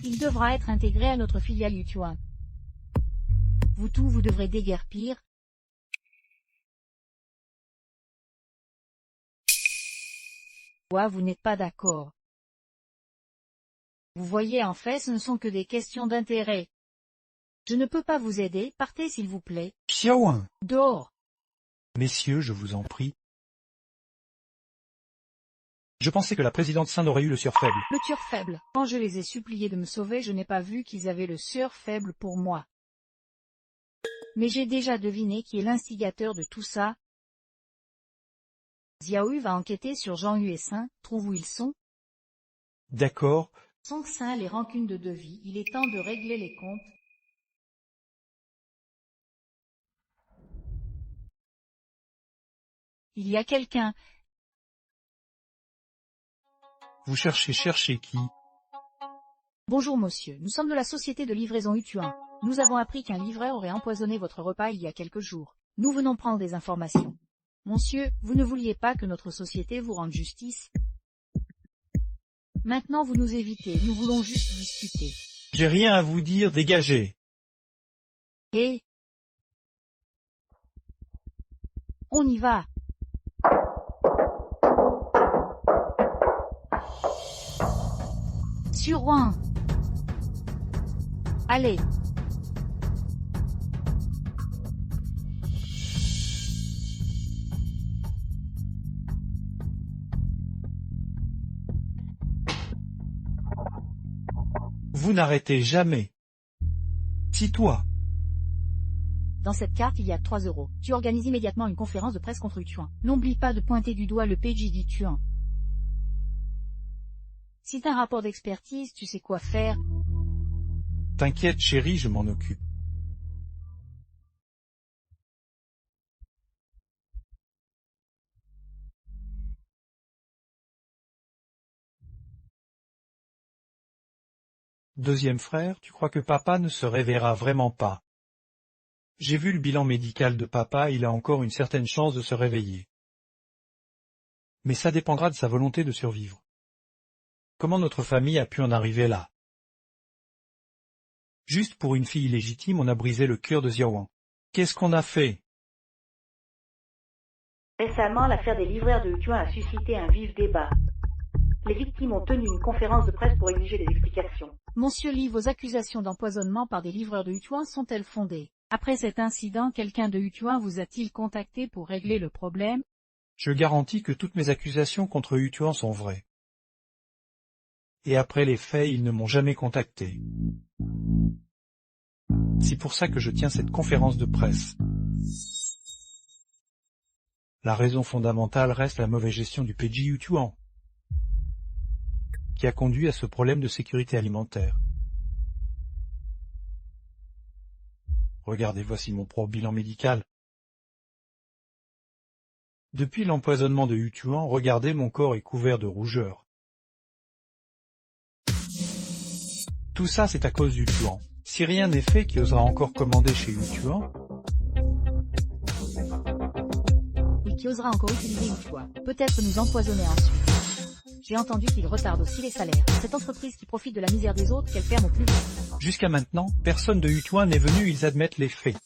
A: Il devra être intégré à notre filiale Yutuan. Vous tous vous devrez déguerpir. Vous n'êtes pas d'accord. Vous voyez, en fait, ce ne sont que des questions d'intérêt. Je ne peux pas vous aider, partez s'il vous plaît.
B: Xiaowen!
A: Dehors!
B: Messieurs, je vous en prie. Je pensais que la présidente Saint aurait eu le sieur faible.
A: Le tueur faible. Quand je les ai suppliés de me sauver, je n'ai pas vu qu'ils avaient le sieur faible pour moi. Mais j'ai déjà deviné qui est l'instigateur de tout ça. Xiaoyu va enquêter sur Jean-Hu et Saint, trouve où ils sont.
B: D'accord.
A: Song Saint les rancunes de devis, il est temps de régler les comptes. Il y a quelqu'un.
B: Vous cherchez qui?
A: Bonjour monsieur, nous sommes de la société de livraison Yutuan. Nous avons appris qu'un livreur aurait empoisonné votre repas il y a quelques jours. Nous venons prendre des informations. Monsieur, vous ne vouliez pas que notre société vous rende justice? Maintenant vous nous évitez, nous voulons juste discuter.
B: J'ai rien à vous dire, dégagez.
A: Et on y va. Sur Rouen. Allez.
B: Vous n'arrêtez jamais. Si toi.
A: Dans cette carte, il y a 3 €. Tu organises immédiatement une conférence de presse contre Yutuan. N'oublie pas de pointer du doigt le PJ d'Yutuan. Si t'as un rapport d'expertise, tu sais quoi faire.
B: T'inquiète chérie, je m'en occupe. Deuxième frère, tu crois que papa ne se réveillera vraiment pas? J'ai vu le bilan médical de papa, il a encore une certaine chance de se réveiller. Mais ça dépendra de sa volonté de survivre. Comment notre famille a pu en arriver là? Juste pour une fille illégitime, on a brisé le cœur de Xiaowen. Qu'est-ce qu'on a fait?
F: Récemment, l'affaire des livreurs de Yutuan a suscité un vif débat. Les victimes ont tenu une conférence de presse pour exiger des explications.
A: Monsieur Li, vos accusations d'empoisonnement par des livreurs de Yutuan sont-elles fondées? Après cet incident, quelqu'un de Yutuan vous a-t-il contacté pour régler le problème?
B: Je garantis que toutes mes accusations contre Yutuan sont vraies. Et après les faits, ils ne m'ont jamais contacté. C'est pour ça que je tiens cette conférence de presse. La raison fondamentale reste la mauvaise gestion du PJ Yutuan, qui a conduit à ce problème de sécurité alimentaire. Regardez, voici mon propre bilan médical. Depuis l'empoisonnement de Yutuan, regardez, mon corps est couvert de rougeur. Tout ça, c'est à cause du Yutuan. Si rien n'est fait, qui osera encore commander chez Yutuan?
A: Oui, qui osera encore utiliser Yutuan. Peut-être nous empoisonner ensuite. J'ai entendu qu'il retarde aussi les salaires. Cette entreprise qui profite de la misère des autres, qu'elle ferme au plus vite.
B: Jusqu'à maintenant, personne de Yutuan n'est venu, ils admettent les faits.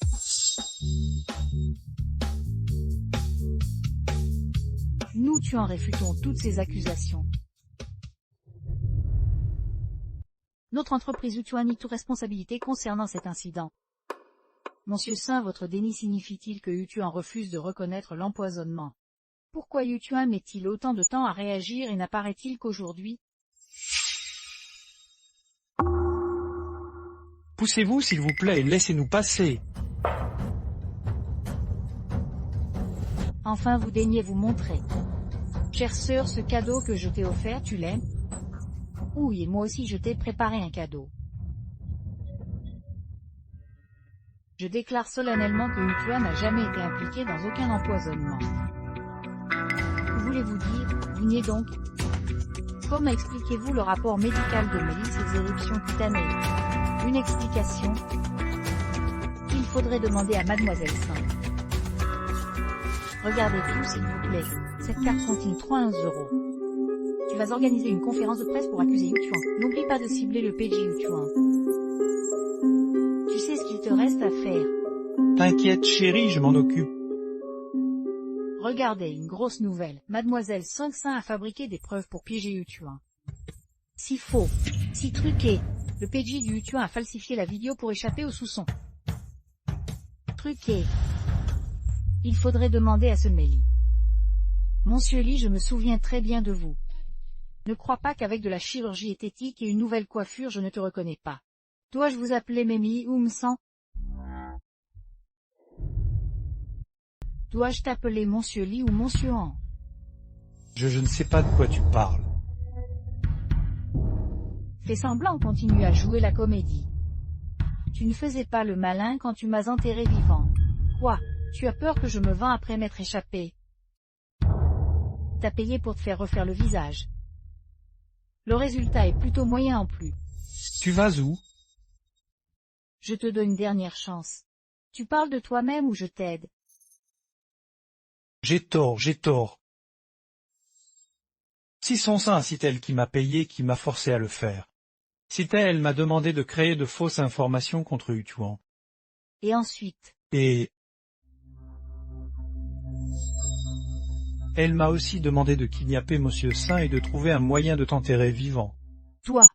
A: Nous, Yutuan, réfutons toutes ces accusations. Notre entreprise Yutuan nie toute responsabilité concernant cet incident. Monsieur Saint, votre déni signifie-t-il que Yutuan refuse de reconnaître l'empoisonnement? Pourquoi Yutuan met-il autant de temps à réagir et n'apparaît-il qu'aujourd'hui?
B: Poussez-vous, s'il vous plaît, et laissez-nous passer.
A: Enfin, vous daignez vous montrer. Chère sœur, ce cadeau que je t'ai offert, tu l'aimes? Oui, et moi aussi je t'ai préparé un cadeau. Je déclare solennellement que Yutua n'a jamais été impliqué dans aucun empoisonnement. Que voulez-vous dire? Du niez donc. Comment expliquez-vous le rapport médical de Mélie et ses éruptions cutanées? Une explication? Il faudrait demander à Mademoiselle Saint. Regardez tout s'il vous plaît. Cette carte contient 3 €. Tu vas organiser une conférence de presse pour accuser Yutuan. N'oublie pas de cibler le PJ Yutuan. Tu sais ce qu'il te reste à faire.
B: T'inquiète chérie, je m'en occupe.
A: Regardez, une grosse nouvelle. Mademoiselle 500 a fabriqué des preuves pour piéger Yutuan. Si faux, si truqué, le PJ du Yutuan a falsifié la vidéo pour échapper aux soupçons. Truqué. Il faudrait demander à ce Mélie. Monsieur Lee, je me souviens très bien de vous. Ne crois pas qu'avec de la chirurgie esthétique et une nouvelle coiffure je ne te reconnais pas. Dois-je vous appeler Mémi ou Msan? Dois-je t'appeler Monsieur Lee ou Monsieur Han?
B: Je ne sais pas de quoi tu parles.
A: Fais semblant, continue à jouer la comédie. Tu ne faisais pas le malin quand tu m'as enterré vivant. Quoi? Tu as peur que je me vends après m'être échappé? T'as payé pour te faire refaire le visage. Le résultat est plutôt moyen en plus.
B: Tu vas où?
A: Je te donne une dernière chance. Tu parles de toi-même ou je t'aide?
B: J'ai tort, j'ai tort. Si son sein, c'est elle qui m'a payé, qui m'a forcé à le faire. C'est elle m'a demandé de créer de fausses informations contre Yutuan.
A: Et ensuite?
B: Et elle m'a aussi demandé de kidnapper Monsieur Saint et de trouver un moyen de t'enterrer vivant.
A: Toi.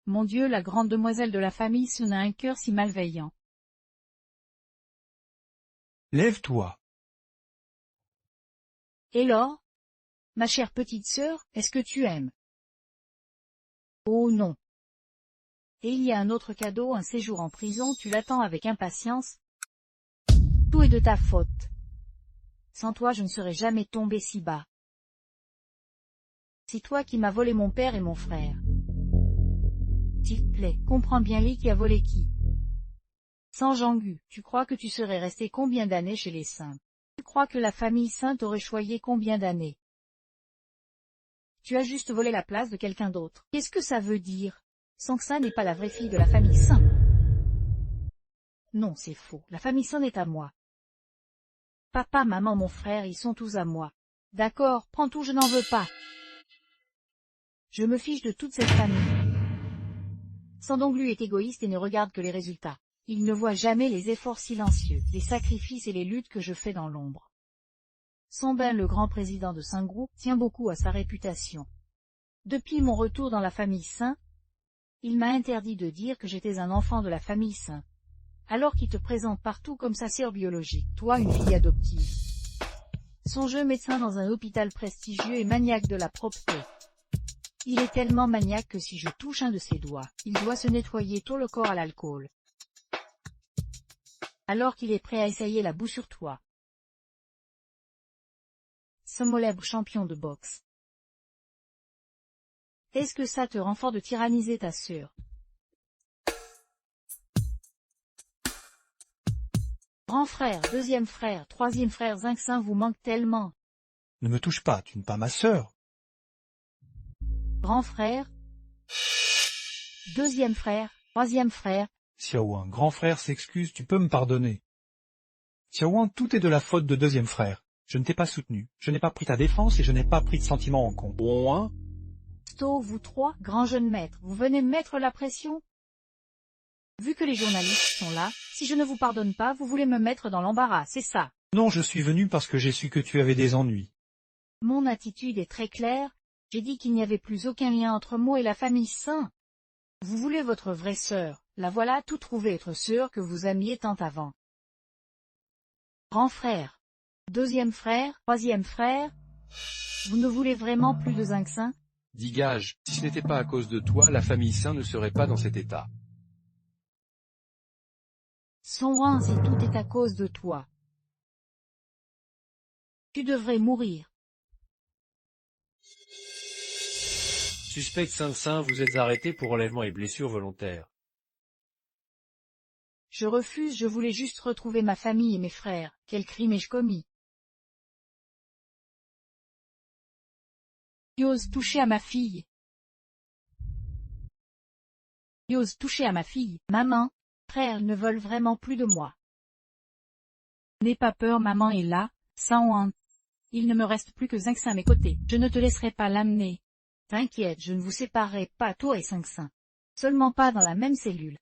A: Mon Dieu, la grande demoiselle de la famille Sun a un cœur si malveillant.
B: Lève-toi.
A: Et Laure? Ma chère petite sœur, est-ce que tu aimes? Oh non. Et il y a un autre cadeau, un séjour en prison, tu l'attends avec impatience. Tout est de ta faute. Sans toi je ne serais jamais tombé si bas. C'est toi qui m'as volé mon père et mon frère. S'il te plaît, comprends bien Lee qui a volé qui. Sans Jangu, tu crois que tu serais resté combien d'années chez les Saints? Tu crois que la famille Sainte aurait choyé combien d'années? Tu as juste volé la place de quelqu'un d'autre. Qu'est-ce que ça veut dire? Song Saint n'est pas la vraie fille de la famille Saint. Non, c'est faux. La famille Saint est à moi. Papa, maman, mon frère, ils sont tous à moi. D'accord, prends tout, je n'en veux pas. Je me fiche de toute cette famille. Sandonglu est égoïste et ne regarde que les résultats. Il ne voit jamais les efforts silencieux, les sacrifices et les luttes que je fais dans l'ombre. Songbin, le grand président de Sangru, tient beaucoup à sa réputation. Depuis mon retour dans la famille Saint, il m'a interdit de dire que j'étais un enfant de la famille Saint. Alors qu'il te présente partout comme sa sœur biologique, toi une fille adoptive. Songeux médecin dans un hôpital prestigieux et maniaque de la propreté. Il est tellement maniaque que si je touche un de ses doigts, il doit se nettoyer tout le corps à l'alcool. Alors qu'il est prêt à essayer la boue sur toi. Somolèbre champion de boxe. Est-ce que ça te rend fort de tyranniser ta sœur? Grand frère, deuxième frère, troisième frère Zinxin vous manque tellement.
B: Ne me touche pas, tu n'es pas ma sœur.
A: Grand frère, deuxième frère, troisième frère.
B: Xiaowan, grand frère s'excuse, tu peux me pardonner. Xiaowan, tout est de la faute de deuxième frère. Je ne t'ai pas soutenu, je n'ai pas pris ta défense et je n'ai pas pris de sentiments en compte.
C: Ouin.
A: Sto, vous trois, grand jeune maître, vous venez mettre la pression? Vu que les journalistes sont là, si je ne vous pardonne pas, vous voulez me mettre dans l'embarras, c'est ça?
B: Non, je suis venu parce que j'ai su que tu avais des ennuis.
A: Mon attitude est très claire, j'ai dit qu'il n'y avait plus aucun lien entre moi et la famille Saint. Vous voulez votre vraie sœur, la voilà tout trouvée votre sœur que vous aimiez tant avant. Grand frère, deuxième frère, troisième frère, vous ne voulez vraiment plus de Zinxin?
C: Digage, si ce n'était pas à cause de toi, la famille Saint ne serait pas dans cet état.
A: Songhwan, si tout est à cause de toi. Tu devrais mourir.
C: Suspect Saint-Saint, vous êtes arrêté pour enlèvement et blessures volontaires.
A: Je refuse, je voulais juste retrouver ma famille et mes frères. Quel crime ai-je commis? Tu oses toucher à ma fille. Tu oses toucher à ma fille. Maman, frère ne veulent vraiment plus de moi. N'aie pas peur, maman est là, sans honte. Il ne me reste plus que Zinxin à mes côtés. Je ne te laisserai pas l'amener. T'inquiète, je ne vous séparerai pas, toi et Zinxin. Seulement pas dans la même cellule.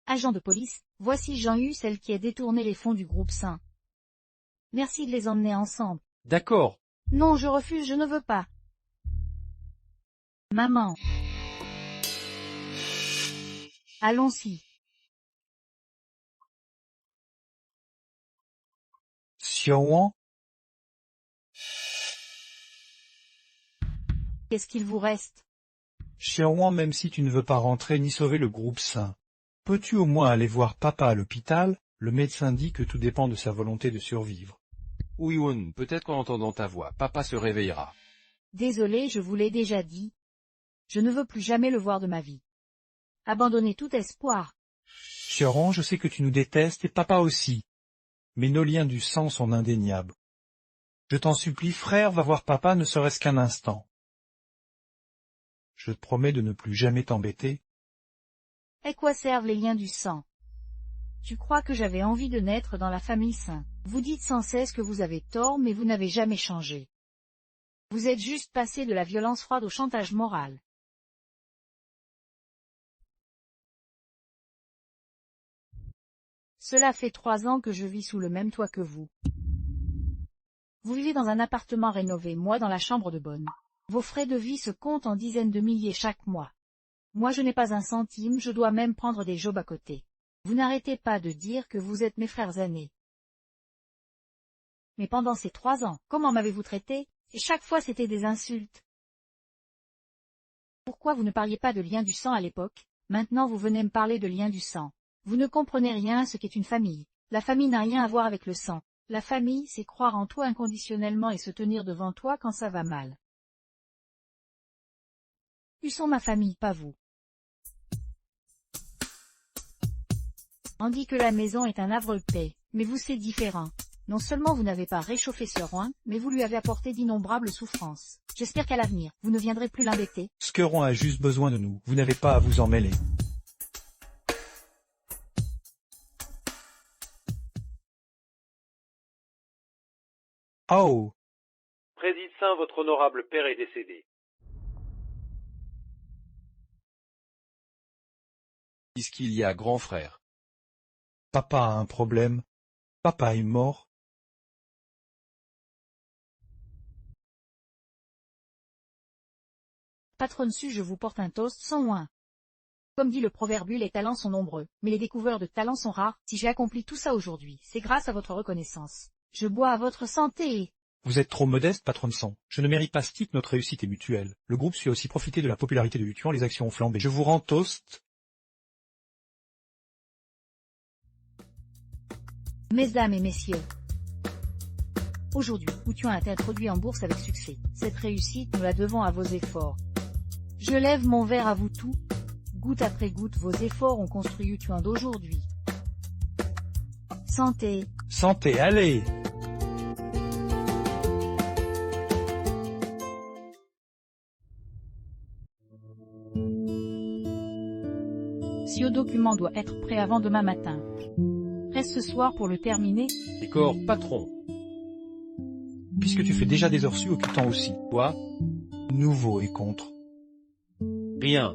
A: Agent de police, voici Jean-Hu, celle qui a détourné les fonds du groupe Saint. Merci de les emmener ensemble.
C: D'accord.
A: Non, je refuse, je ne veux pas. Maman. Allons-y.
B: Xiaowan,
A: Qu'est-ce qu'il vous reste?
B: Xiaowan, même si tu ne veux pas rentrer ni sauver le groupe Saint, peux-tu au moins aller voir papa à l'hôpital? Le médecin dit que tout dépend de sa volonté de survivre.
C: Oui, peut-être qu'en entendant ta voix, papa se réveillera.
A: Désolé, je vous l'ai déjà dit. Je ne veux plus jamais le voir de ma vie. Abandonnez tout espoir.
B: Xiaoran, je sais que tu nous détestes et papa aussi. Mais nos liens du sang sont indéniables. Je t'en supplie, frère, va voir papa ne serait-ce qu'un instant. Je te promets de ne plus jamais t'embêter.
A: À quoi servent les liens du sang? Tu crois que j'avais envie de naître dans la famille Saint? Vous dites sans cesse que vous avez tort, mais vous n'avez jamais changé. Vous êtes juste passé de la violence froide au chantage moral. Cela fait 3 ans que je vis sous le même toit que vous. Vous vivez dans un appartement rénové, moi dans la chambre de bonne. Vos frais de vie se comptent en dizaines de milliers chaque mois. Moi je n'ai pas un centime, je dois même prendre des jobs à côté. Vous n'arrêtez pas de dire que vous êtes mes frères aînés. Mais pendant ces 3 ans, comment m'avez-vous traité? Et chaque fois c'était des insultes. Pourquoi vous ne parliez pas de lien du sang à l'époque? Maintenant vous venez me parler de lien du sang. Vous ne comprenez rien à ce qu'est une famille. La famille n'a rien à voir avec le sang. La famille, c'est croire en toi inconditionnellement et se tenir devant toi quand ça va mal. Ils sont ma famille, pas vous. On dit que la maison est un havre de paix, mais vous c'est différent. Non seulement vous n'avez pas réchauffé ce roi, mais vous lui avez apporté d'innombrables souffrances. J'espère qu'à l'avenir, vous ne viendrez plus l'embêter.
B: Skeron a juste besoin de nous, vous n'avez pas à vous en mêler. Oh!
E: Préside Saint, votre honorable père est décédé.
C: Qu'est-ce qu'il y a, grand frère?
B: Papa a un problème. Papa est mort.
A: Patronne Su, je vous porte un toast sans oin. Comme dit le proverbe, les talents sont nombreux, mais les découvreurs de talents sont rares. Si j'ai accompli tout ça aujourd'hui, c'est grâce à votre reconnaissance. Je bois à votre santé et...
B: Vous êtes trop modeste, patronne Sang. Je ne mérite pas ce titre, notre réussite est mutuelle. Le groupe Su a aussi profité de la popularité de Yutuan, les actions ont flambé. Je vous rends toast.
A: Mesdames et messieurs, aujourd'hui, Yutuan a été introduit en bourse avec succès. Cette réussite, nous la devons à vos efforts. Je lève mon verre à vous tous. Goutte après goutte, vos efforts ont construit Yutuan d'aujourd'hui. Santé.
B: Santé, allez!
A: Si le document doit être prêt avant demain matin. Reste ce soir pour le terminer.
C: D'accord, patron.
B: Puisque tu fais déjà des heures sues, occupe-t'en aussi.
C: Quoi?
B: Nouveau et contre.
C: Rien.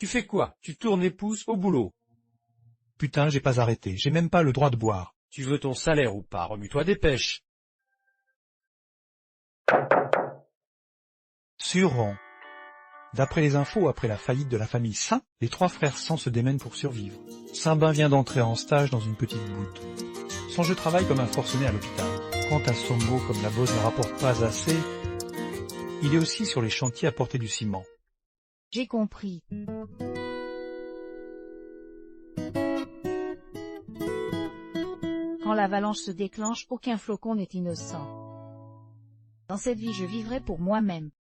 C: Tu fais quoi? Tu tournes les pouces au boulot.
B: Putain, j'ai pas arrêté, j'ai même pas le droit de boire.
C: Tu veux ton salaire ou pas? Remue-toi, dépêche.
B: Suron. D'après les infos, après la faillite de la famille Saint, les 3 frères Sang se démènent pour survivre. Saint-Bain vient d'entrer en stage dans une petite boute. Son jeu travaille comme un forcené à l'hôpital. Quant à Sombo, comme la bosse ne rapporte pas assez, Il est aussi sur les chantiers à porter du ciment.
A: J'ai compris. Quand l'avalanche se déclenche, aucun flocon n'est innocent. Dans cette vie, je vivrai pour moi-même.